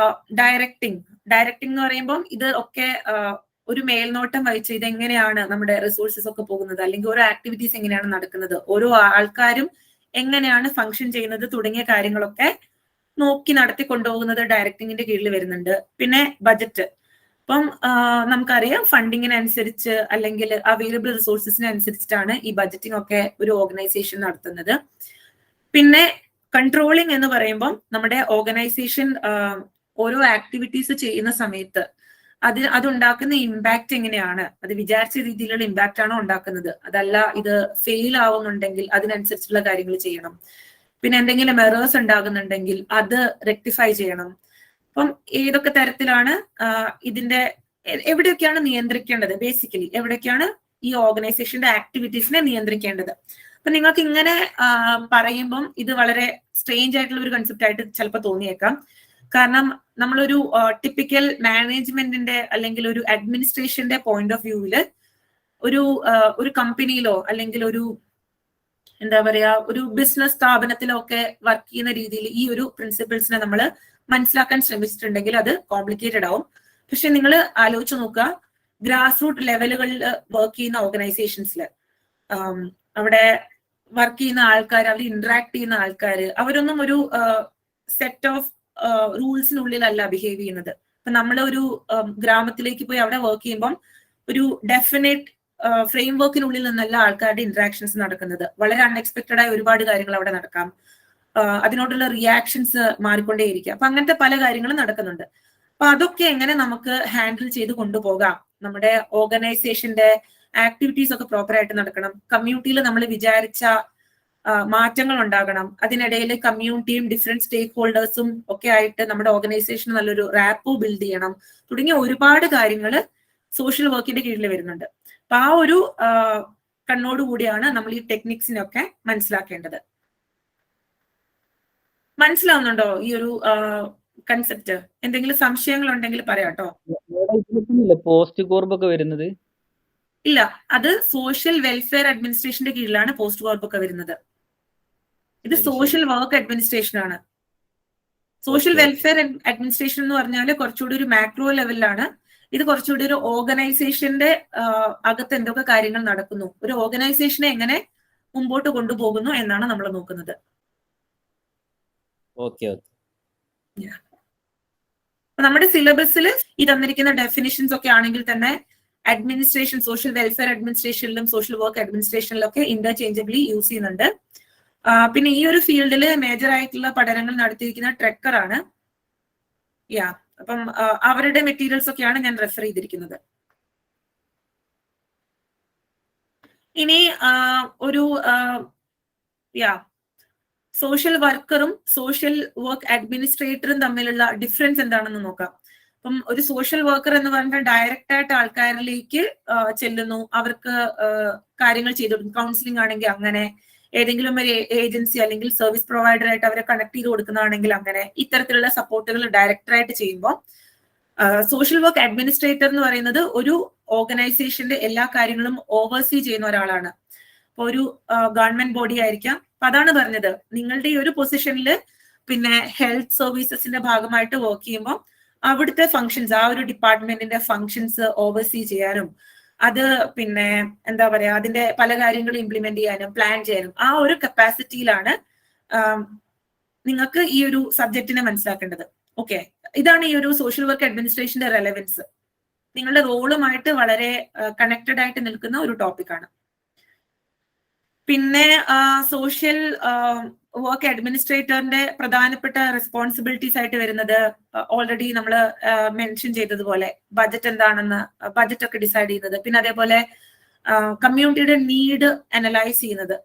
ഡയറക്ടിങ് എന്ന് പറയുമ്പോൾ ഇത് ഒക്കെ ഒരു മേൽനോട്ടം വഹിച്ച് ഇതെങ്ങനെയാണ് നമ്മുടെ റിസോഴ്സസ് ഒക്കെ പോകുന്നത്, അല്ലെങ്കിൽ ഓരോ ആക്ടിവിറ്റീസ് എങ്ങനെയാണ് നടക്കുന്നത്, ഓരോ ആൾക്കാരും എങ്ങനെയാണ് ഫങ്ഷൻ ചെയ്യുന്നത് തുടങ്ങിയ കാര്യങ്ങളൊക്കെ നോക്കി നടത്തി കൊണ്ടുപോകുന്നത് ഡയറക്ടിങ്ങിന്റെ കീഴിൽ വരുന്നുണ്ട്. പിന്നെ ബജറ്റ്. അപ്പം നമുക്കറിയാം ഫണ്ടിങ്ങിനനുസരിച്ച് അല്ലെങ്കിൽ അവൈലബിൾ റിസോഴ്സസിന് അനുസരിച്ചിട്ടാണ് ഈ ബജറ്റിംഗ് ഒക്കെ ഒരു ഓർഗനൈസേഷൻ നടത്തുന്നത്. പിന്നെ കൺട്രോളിംഗ് എന്ന് പറയുമ്പോൾ നമ്മുടെ ഓർഗനൈസേഷൻ ഓരോ ആക്ടിവിറ്റീസ് ചെയ്യുന്ന സമയത്ത് അതുണ്ടാക്കുന്ന ഇമ്പാക്ട് എങ്ങനെയാണ്, അത് വിചാരിച്ച രീതിയിലുള്ള ഇമ്പാക്റ്റ് ആണോ ഉണ്ടാക്കുന്നത്, അതല്ല ഇത് ഫെയിൽ ആവുന്നുണ്ടെങ്കിൽ അതിനനുസരിച്ചുള്ള കാര്യങ്ങൾ ചെയ്യണം. പിന്നെ എന്തെങ്കിലും എറേഴ്സ് ഉണ്ടാകുന്നുണ്ടെങ്കിൽ അത് റെക്ടിഫൈ ചെയ്യണം. അപ്പം ഏതൊക്കെ തരത്തിലാണ് ഇതിന്റെ എവിടെയൊക്കെയാണ് നിയന്ത്രിക്കേണ്ടത്, ബേസിക്കലി എവിടെയൊക്കെയാണ് ഈ ഓർഗനൈസേഷന്റെ ആക്ടിവിറ്റീസിനെ നിയന്ത്രിക്കേണ്ടത്. അപ്പൊ നിങ്ങൾക്ക് ഇങ്ങനെ പറയുമ്പം ഇത് വളരെ സ്ട്രേഞ്ച് ആയിട്ടുള്ള ഒരു കൺസെപ്റ്റ് ആയിട്ട് ചിലപ്പോൾ തോന്നിയേക്കാം. കാരണം നമ്മളൊരു ടിപ്പിക്കൽ മാനേജ്മെന്റിന്റെ അല്ലെങ്കിൽ ഒരു അഡ്മിനിസ്ട്രേഷന്റെ പോയിന്റ് ഓഫ് വ്യൂവില് ഒരു കമ്പനിയിലോ അല്ലെങ്കിൽ ഒരു എന്താ പറയാ ഒരു ബിസിനസ് സ്ഥാപനത്തിലോ ഒക്കെ വർക്ക് ചെയ്യുന്ന രീതിയിൽ ഈ ഒരു പ്രിൻസിപ്പിൾസിനെ നമ്മൾ മനസ്സിലാക്കാൻ ശ്രമിച്ചിട്ടുണ്ടെങ്കിൽ അത് കോംപ്ലിക്കേറ്റഡ് ആവും. പക്ഷെ നിങ്ങൾ ആലോചിച്ച് നോക്കുക, ഗ്രാസ് റൂട്ട് ലെവലുകളിൽ വർക്ക് ചെയ്യുന്ന ഓർഗനൈസേഷൻസിൽ അവിടെ വർക്ക് ചെയ്യുന്ന ആൾക്കാർ, അവർ ഇന്ററാക്ട് ചെയ്യുന്ന ആൾക്കാർ, അവരൊന്നും ഒരു സെറ്റ് ഓഫ് റൂൾസിനുള്ളിലല്ല ബിഹേവ് ചെയ്യുന്നത്. ഇപ്പൊ നമ്മൾ ഒരു ഗ്രാമത്തിലേക്ക് പോയി അവിടെ വർക്ക് ചെയ്യുമ്പം ഒരു ഡെഫിനറ്റ് ഫ്രെയിം വർക്കിനുള്ളിൽ നിന്നല്ല ആൾക്കാരുടെ ഇന്ററാക്ഷൻസ് നടക്കുന്നത്. വളരെ അൺഎക്സ്പെക്ടഡ് ആയ ഒരുപാട് കാര്യങ്ങൾ അവിടെ നടക്കാം. അതിനോടുള്ള റിയാക്ഷൻസ് മാറിക്കൊണ്ടേയിരിക്കും. അപ്പൊ അങ്ങനത്തെ പല കാര്യങ്ങളും നടക്കുന്നുണ്ട്. അപ്പൊ അതൊക്കെ എങ്ങനെ നമുക്ക് ഹാൻഡിൽ ചെയ്ത് കൊണ്ടുപോകാം, നമ്മുടെ ഓർഗനൈസേഷന്റെ ആക്ടിവിറ്റീസ് ഒക്കെ പ്രോപ്പർ ആയിട്ട് നടക്കണം, കമ്മ്യൂണിറ്റിയിൽ നമ്മൾ വിചാരിച്ച മാറ്റങ്ങൾ ഉണ്ടാകണം, അതിനിടയിൽ കമ്മ്യൂണിറ്റിയും ഡിഫറെന്റ് സ്റ്റേക്ക് ഹോൾഡേഴ്സും ഒക്കെ ആയിട്ട് നമ്മുടെ ഓർഗനൈസേഷൻ നല്ലൊരു റാപ്പോ ബിൽഡ് ചെയ്യണം തുടങ്ങിയ ഒരുപാട് കാര്യങ്ങൾ സോഷ്യൽ വർക്കിന്റെ കീഴിൽ വരുന്നുണ്ട്. അപ്പൊ ആ ഒരു കണ്ണോടുകൂടിയാണ് നമ്മൾ ഈ ടെക്നിക്സിനൊക്കെ മനസ്സിലാക്കേണ്ടത്. മനസ്സിലാവുന്നുണ്ടോ ഈ ഒരു കൺസെപ്റ്റ്? എന്തെങ്കിലും സംശയങ്ങൾ ഉണ്ടെങ്കിൽ പറയാട്ടോ. പോസ്റ്റ് കോർപ്പ് ഒക്കെ വരുന്നത് ഇല്ല, അത് സോഷ്യൽ വെൽഫെയർ അഡ്മിനിസ്ട്രേഷന്റെ കീഴിലാണ് പോസ്റ്റ് കോർപ്പ് ഒക്കെ വരുന്നത്. ഇത് സോഷ്യൽ വർക്ക് അഡ്മിനിസ്ട്രേഷൻ ആണ്. സോഷ്യൽ വെൽഫെയർ അഡ്മിനിസ്ട്രേഷൻ എന്ന് പറഞ്ഞാൽ കുറച്ചുകൂടി ഒരു മാക്രോ ലെവലിലാണ്. ഇത് കുറച്ചുകൂടി ഒരു ഓർഗനൈസേഷന്റെ അകത്ത് എന്തൊക്കെ കാര്യങ്ങൾ നടക്കുന്നു, ഒരു ഓർഗനൈസേഷനെ എങ്ങനെ മുമ്പോട്ട് കൊണ്ടുപോകുന്നു എന്നാണ് നമ്മൾ നോക്കുന്നത്. നമ്മുടെ സിലബസിൽ ഈ തന്നിരിക്കുന്ന ഡെഫിനിഷൻസ് ഒക്കെ ആണെങ്കിൽ തന്നെ അഡ്മിനിസ്ട്രേഷൻ, സോഷ്യൽ വെൽഫെയർ അഡ്മിനിസ്ട്രേഷനിലും സോഷ്യൽ വർക്ക് അഡ്മിനിസ്ട്രേഷനിലും ഒക്കെ ഇന്റർചേഞ്ചബിളി യൂസ് ചെയ്യുന്നുണ്ട്. പിന്നെ ഈ ഒരു ഫീൽഡിൽ മേജർ ആയിട്ടുള്ള പഠനങ്ങൾ നടത്തിയിരിക്കുന്ന ട്രെക്കർ ആണ്. അപ്പം അവരുടെ മെറ്റീരിയൽസ് ഒക്കെയാണ് ഞാൻ റെഫർ ചെയ്തിരിക്കുന്നത്. ഇനി ഒരു സോഷ്യൽ വർക്കറും സോഷ്യൽ വർക്ക് അഡ്മിനിസ്ട്രേറ്ററും തമ്മിലുള്ള ഡിഫറൻസ് എന്താണെന്ന് നോക്കാം. അപ്പം ഒരു സോഷ്യൽ വർക്കർ എന്ന് പറഞ്ഞാൽ ഡയറക്റ്റ് ആയിട്ട് ആൾക്കാരിലേക്ക് ചെല്ലുന്നു, അവർക്ക് കാര്യങ്ങൾ ചെയ്തു കൊടുക്കും. കൗൺസിലിംഗ് ആണെങ്കിൽ അങ്ങനെ, ഏതെങ്കിലും ഒരു ഏജൻസി അല്ലെങ്കിൽ സർവീസ് പ്രൊവൈഡർ ആയിട്ട് അവരെ കണക്ട് ചെയ്ത് കൊടുക്കുന്നതാണെങ്കിൽ അങ്ങനെ, ഇത്തരത്തിലുള്ള സപ്പോർട്ടുകൾ ഡയറക്ടറായിട്ട് ചെയ്യുമ്പോൾ സോഷ്യൽ വർക്ക് അഡ്മിനിസ്ട്രേറ്റർ എന്ന് പറയുന്നത് ഒരു ഓർഗനൈസേഷന്റെ എല്ലാ കാര്യങ്ങളും ഓവർസീ ചെയ്യുന്ന ഒരാളാണ്. അപ്പൊ ഒരു ഗവൺമെന്റ് ബോഡി ആയിരിക്കാം. അപ്പൊ അതാണ് പറഞ്ഞത്, നിങ്ങളുടെ ഈ ഒരു പൊസിഷനിൽ പിന്നെ ഹെൽത്ത് സർവീസസിന്റെ ഭാഗമായിട്ട് വർക്ക് ചെയ്യുമ്പോൾ അവിടുത്തെ ഫങ്ഷൻസ്, ആ ഒരു ഡിപ്പാർട്ട്മെന്റിന്റെ ഫങ്ഷൻസ് ഓവർസീ ചെയ്യാനും അത് പിന്നെ എന്താ പറയാ അതിന്റെ പല കാര്യങ്ങളും ഇംപ്ലിമെന്റ് ചെയ്യാനും പ്ലാൻ ചെയ്യാനും ആ ഒരു കപ്പാസിറ്റിയിലാണ് നിങ്ങൾക്ക് ഈ ഒരു സബ്ജക്റ്റിനെ മനസ്സിലാക്കേണ്ടത്. ഓക്കെ, ഇതാണ് ഈ ഒരു സോഷ്യൽ വർക്ക് അഡ്മിനിസ്ട്രേഷന്റെ റെലവൻസ്. നിങ്ങളുടെ റോളുമായിട്ട് വളരെ കണക്റ്റഡ് ആയിട്ട് നിൽക്കുന്ന ഒരു ടോപ്പിക്കാണ്. പിന്നെ സോഷ്യൽ വർക്ക് അഡ്മിനിസ്ട്രേറ്ററിന്റെ പ്രധാനപ്പെട്ട റെസ്പോൺസിബിലിറ്റീസ് ആയിട്ട് വരുന്നത് ഓൾറെഡി നമ്മൾ മെൻഷൻ ചെയ്തതുപോലെ ബജറ്റ് എന്താണെന്ന്, ബജറ്റ് ഒക്കെ ഡിസൈഡ് ചെയ്യുന്നത്, പിന്നെ അതേപോലെ കമ്മ്യൂണിറ്റിയുടെ നീഡ് അനലൈസ് ചെയ്യുന്നത്.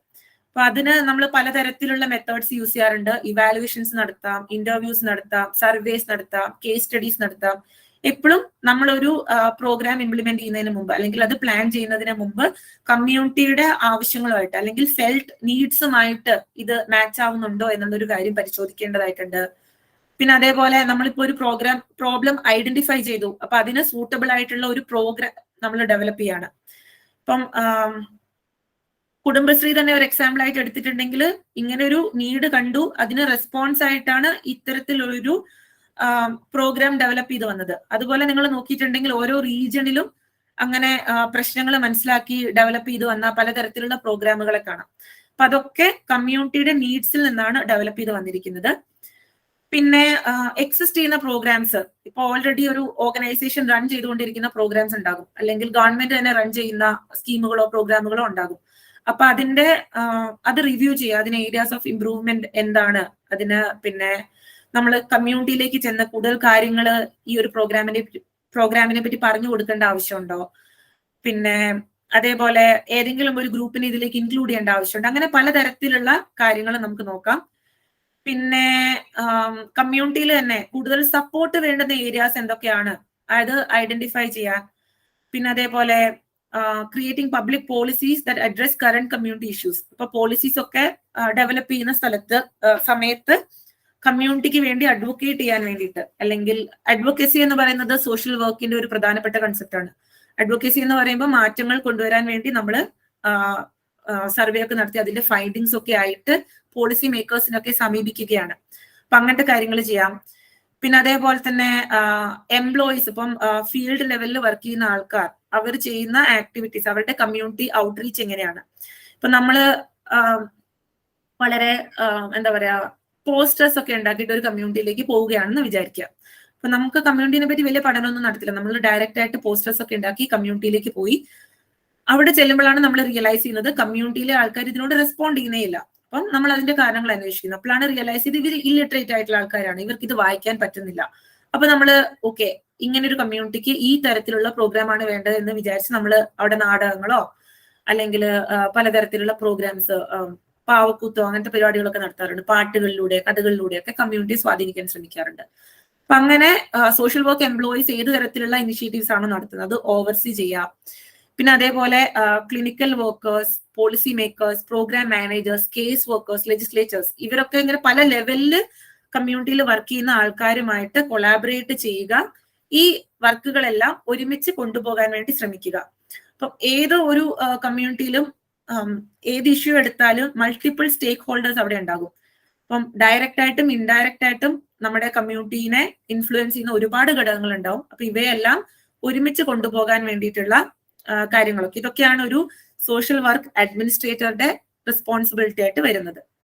അപ്പൊ അതിന് നമ്മൾ പലതരത്തിലുള്ള മെത്തേഡ്സ് യൂസ് ചെയ്യാറുണ്ട്. ഇവാലുവേഷൻസ് നടത്താം, ഇന്റർവ്യൂസ് നടത്താം, സർവേസ് നടത്താം, കേസ് സ്റ്റഡീസ് നടത്താം. എപ്പോഴും നമ്മളൊരു പ്രോഗ്രാം ഇംപ്ലിമെന്റ് ചെയ്യുന്നതിന് മുമ്പ് അല്ലെങ്കിൽ അത് പ്ലാൻ ചെയ്യുന്നതിന് മുമ്പ് കമ്മ്യൂണിറ്റിയുടെ ആവശ്യങ്ങളുമായിട്ട് അല്ലെങ്കിൽ ഫെൽറ്റ് നീഡ്സുമായിട്ട് ഇത് മാച്ച് ആവുന്നുണ്ടോ എന്നുള്ളൊരു കാര്യം പരിശോധിക്കേണ്ടതായിട്ടുണ്ട്. പിന്നെ അതേപോലെ നമ്മളിപ്പോ ഒരു പ്രോബ്ലം ഐഡന്റിഫൈ ചെയ്തു, അപ്പൊ അതിന് സൂട്ടബിൾ ആയിട്ടുള്ള ഒരു പ്രോഗ്രാം നമ്മൾ ഡെവലപ്പ് ചെയ്യാണ്. ഇപ്പം കുടുംബശ്രീ തന്നെ ഒരു എക്സാമ്പിൾ ആയിട്ട് എടുത്തിട്ടുണ്ടെങ്കിൽ ഇങ്ങനെ ഒരു നീഡ് കണ്ടു, അതിന് റെസ്പോൺസ് ആയിട്ടാണ് ഇത്തരത്തിലൊരു പ്രോഗ്രാം ഡെവലപ്പ് ചെയ്ത് വന്നത്. അതുപോലെ നിങ്ങൾ നോക്കിയിട്ടുണ്ടെങ്കിൽ ഓരോ റീജിയണിലും അങ്ങനെ പ്രശ്നങ്ങൾ മനസ്സിലാക്കി ഡെവലപ്പ് ചെയ്ത് വന്ന പലതരത്തിലുള്ള പ്രോഗ്രാമുകളെ കാണാം. അപ്പൊ അതൊക്കെ കമ്മ്യൂണിറ്റിയുടെ നീഡ്സിൽ നിന്നാണ് ഡെവലപ്പ് ചെയ്ത് വന്നിരിക്കുന്നത്. പിന്നെ എക്സിസ്റ്റ് ചെയ്യുന്ന പ്രോഗ്രാംസ്, ഇപ്പൊ ഓൾറെഡി ഒരു ഓർഗനൈസേഷൻ റൺ ചെയ്തുകൊണ്ടിരിക്കുന്ന പ്രോഗ്രാംസ് ഉണ്ടാകും, അല്ലെങ്കിൽ ഗവൺമെന്റ് തന്നെ റൺ ചെയ്യുന്ന സ്കീമുകളോ പ്രോഗ്രാമുകളോ ഉണ്ടാകും. അപ്പൊ അതിന്റെ അത് റിവ്യൂ ചെയ്യുക, അതിന് ഏരിയാസ് ഓഫ് ഇംപ്രൂവ്മെന്റ് എന്താണ്, അതിന് പിന്നെ നമ്മൾ കമ്മ്യൂണിറ്റിയിലേക്ക് ചെന്ന കൂടുതൽ കാര്യങ്ങൾ ഈ ഒരു പ്രോഗ്രാമിനെ പറ്റി പറഞ്ഞു കൊടുക്കേണ്ട ആവശ്യമുണ്ടോ, പിന്നെ അതേപോലെ ഏതെങ്കിലും ഒരു ഗ്രൂപ്പിനെ ഇതിലേക്ക് ഇൻക്ലൂഡ് ചെയ്യേണ്ട ആവശ്യമുണ്ട്. അങ്ങനെ പലതരത്തിലുള്ള കാര്യങ്ങൾ നമുക്ക് നോക്കാം. പിന്നെ കമ്മ്യൂണിറ്റിയിൽ തന്നെ കൂടുതൽ സപ്പോർട്ട് വേണ്ടുന്ന ഏരിയാസ് എന്തൊക്കെയാണ് അത് ഐഡന്റിഫൈ ചെയ്യാൻ. പിന്നെ അതേപോലെ creating public policies that address current community issues. ഇപ്പൊ പോളിസീസ് ഒക്കെ ഡെവലപ്പ് ചെയ്യുന്ന സമയത്ത് കമ്മ്യൂണിറ്റിക്ക് വേണ്ടി അഡ്വക്കേറ്റ് ചെയ്യാൻ വേണ്ടിയിട്ട്, അല്ലെങ്കിൽ അഡ്വക്കസി എന്ന് പറയുന്നത് സോഷ്യൽ വർക്കിന്റെ ഒരു പ്രധാനപ്പെട്ട കൺസെപ്റ്റ് ആണ്. അഡ്വക്കസി എന്ന് പറയുമ്പോൾ മാറ്റങ്ങൾ കൊണ്ടുവരാൻ വേണ്ടി നമ്മൾ സർവേ ഒക്കെ നടത്തി അതിന്റെ ഫൈൻഡിങ്സ് ഒക്കെ ആയിട്ട് പോളിസി മേക്കേഴ്സിനൊക്കെ സമീപിക്കുകയാണ്. അപ്പൊ അങ്ങനത്തെ കാര്യങ്ങൾ ചെയ്യാം. പിന്നെ അതേപോലെ തന്നെ എംപ്ലോയീസ്, ഇപ്പം ഫീൽഡ് ലെവലിൽ വർക്ക് ചെയ്യുന്ന ആൾക്കാർ, അവർ ചെയ്യുന്ന ആക്ടിവിറ്റീസ്, അവരുടെ കമ്മ്യൂണിറ്റി ഔട്ട്റീച്ച് എങ്ങനെയാണ്. ഇപ്പൊ നമ്മള് വളരെ എന്താ പറയാ പോസ്റ്റേഴ്സ് ഒക്കെ ഉണ്ടാക്കിയിട്ട് ഒരു കമ്മ്യൂണിറ്റിയിലേക്ക് പോവുകയാണെന്ന് വിചാരിക്കുക. അപ്പൊ നമുക്ക് കമ്മ്യൂണിറ്റിനെ പറ്റി വലിയ പഠനമൊന്നും നടത്തില്ല, നമ്മൾ ഡയറക്റ്റ് ആയിട്ട് പോസ്റ്റേഴ്സ് ഒക്കെ ഉണ്ടാക്കി കമ്മ്യൂണിറ്റിയിലേക്ക് പോയി. അവിടെ ചെല്ലുമ്പോഴാണ് നമ്മൾ റിയലൈസ് ചെയ്യുന്നത് കമ്മ്യൂണിറ്റിയിലെ ആൾക്കാർ ഇതിനോട് റെസ്പോണ്ട് ചെയ്യുന്നേ ഇല്ല. അപ്പം നമ്മൾ അതിന്റെ കാരണങ്ങൾ അന്വേഷിക്കുന്നു. അപ്പോഴാണ് റിയലൈസ് ചെയ്ത് ഇവർ ഇല്ലിറ്ററേറ്റ് ആയിട്ടുള്ള ആൾക്കാരാണ്, ഇവർക്ക് ഇത് വായിക്കാൻ പറ്റുന്നില്ല. അപ്പൊ നമ്മൾ ഓക്കെ, ഇങ്ങനെ ഒരു കമ്മ്യൂണിറ്റിക്ക് ഈ തരത്തിലുള്ള പ്രോഗ്രാം ആണ് വേണ്ടത് എന്ന് വിചാരിച്ച് നമ്മൾ അവിടെ നാടകങ്ങളോ അല്ലെങ്കിൽ പലതരത്തിലുള്ള പ്രോഗ്രാംസ്, പാവക്കൂത്തോ അങ്ങനത്തെ പരിപാടികളൊക്കെ നടത്താറുണ്ട്. പാട്ടുകളിലൂടെ കഥകളിലൂടെ ഒക്കെ കമ്മ്യൂണിറ്റി സ്വാധീനിക്കാൻ ശ്രമിക്കാറുണ്ട്. അപ്പൊ അങ്ങനെ സോഷ്യൽ വർക്ക് എംപ്ലോയീസ് ഏത് തരത്തിലുള്ള ഇനിഷ്യേറ്റീവ്സ് ആണ് നടത്തുന്നത് ഓവർസീ ചെയ്യാം. പിന്നെ അതേപോലെ clinical workers, policy makers, program managers, case workers, legislatures, ഇവരൊക്കെ ഇങ്ങനെ പല ലെവലില് കമ്മ്യൂണിറ്റിയിൽ വർക്ക് ചെയ്യുന്ന ആൾക്കാരുമായിട്ട് കൊളാബറേറ്റ് ചെയ്യുക. ഈ വർക്കുകളെല്ലാം ഒരുമിച്ച് കൊണ്ടുപോകാൻ വേണ്ടി ശ്രമിക്കുക. അപ്പം ഏതോ ഒരു കമ്മ്യൂണിറ്റിയിലും ഏത് ഇഷ്യൂ എടുത്താലും മൾട്ടിപ്പിൾ സ്റ്റേക്ക് ഹോൾഡേഴ്സ് അവിടെ ഉണ്ടാകും. അപ്പം ഡയറക്റ്റ് ആയിട്ടും ഇൻഡയറക്റ്റ് ആയിട്ടും നമ്മുടെ കമ്മ്യൂണിറ്റീനെ ഇൻഫ്ലുവൻസ് ചെയ്യുന്ന ഒരുപാട് ഘടകങ്ങൾ ഉണ്ടാവും. അപ്പൊ ഇവയെല്ലാം ഒരുമിച്ച് കൊണ്ടുപോകാൻ വേണ്ടിയിട്ടുള്ള കാര്യങ്ങളൊക്കെ, ഇതൊക്കെയാണ് ഒരു സോഷ്യൽ വർക്ക് അഡ്മിനിസ്ട്രേറ്ററുടെ റെസ്പോൺസിബിലിറ്റി ആയിട്ട് വരുന്നത്.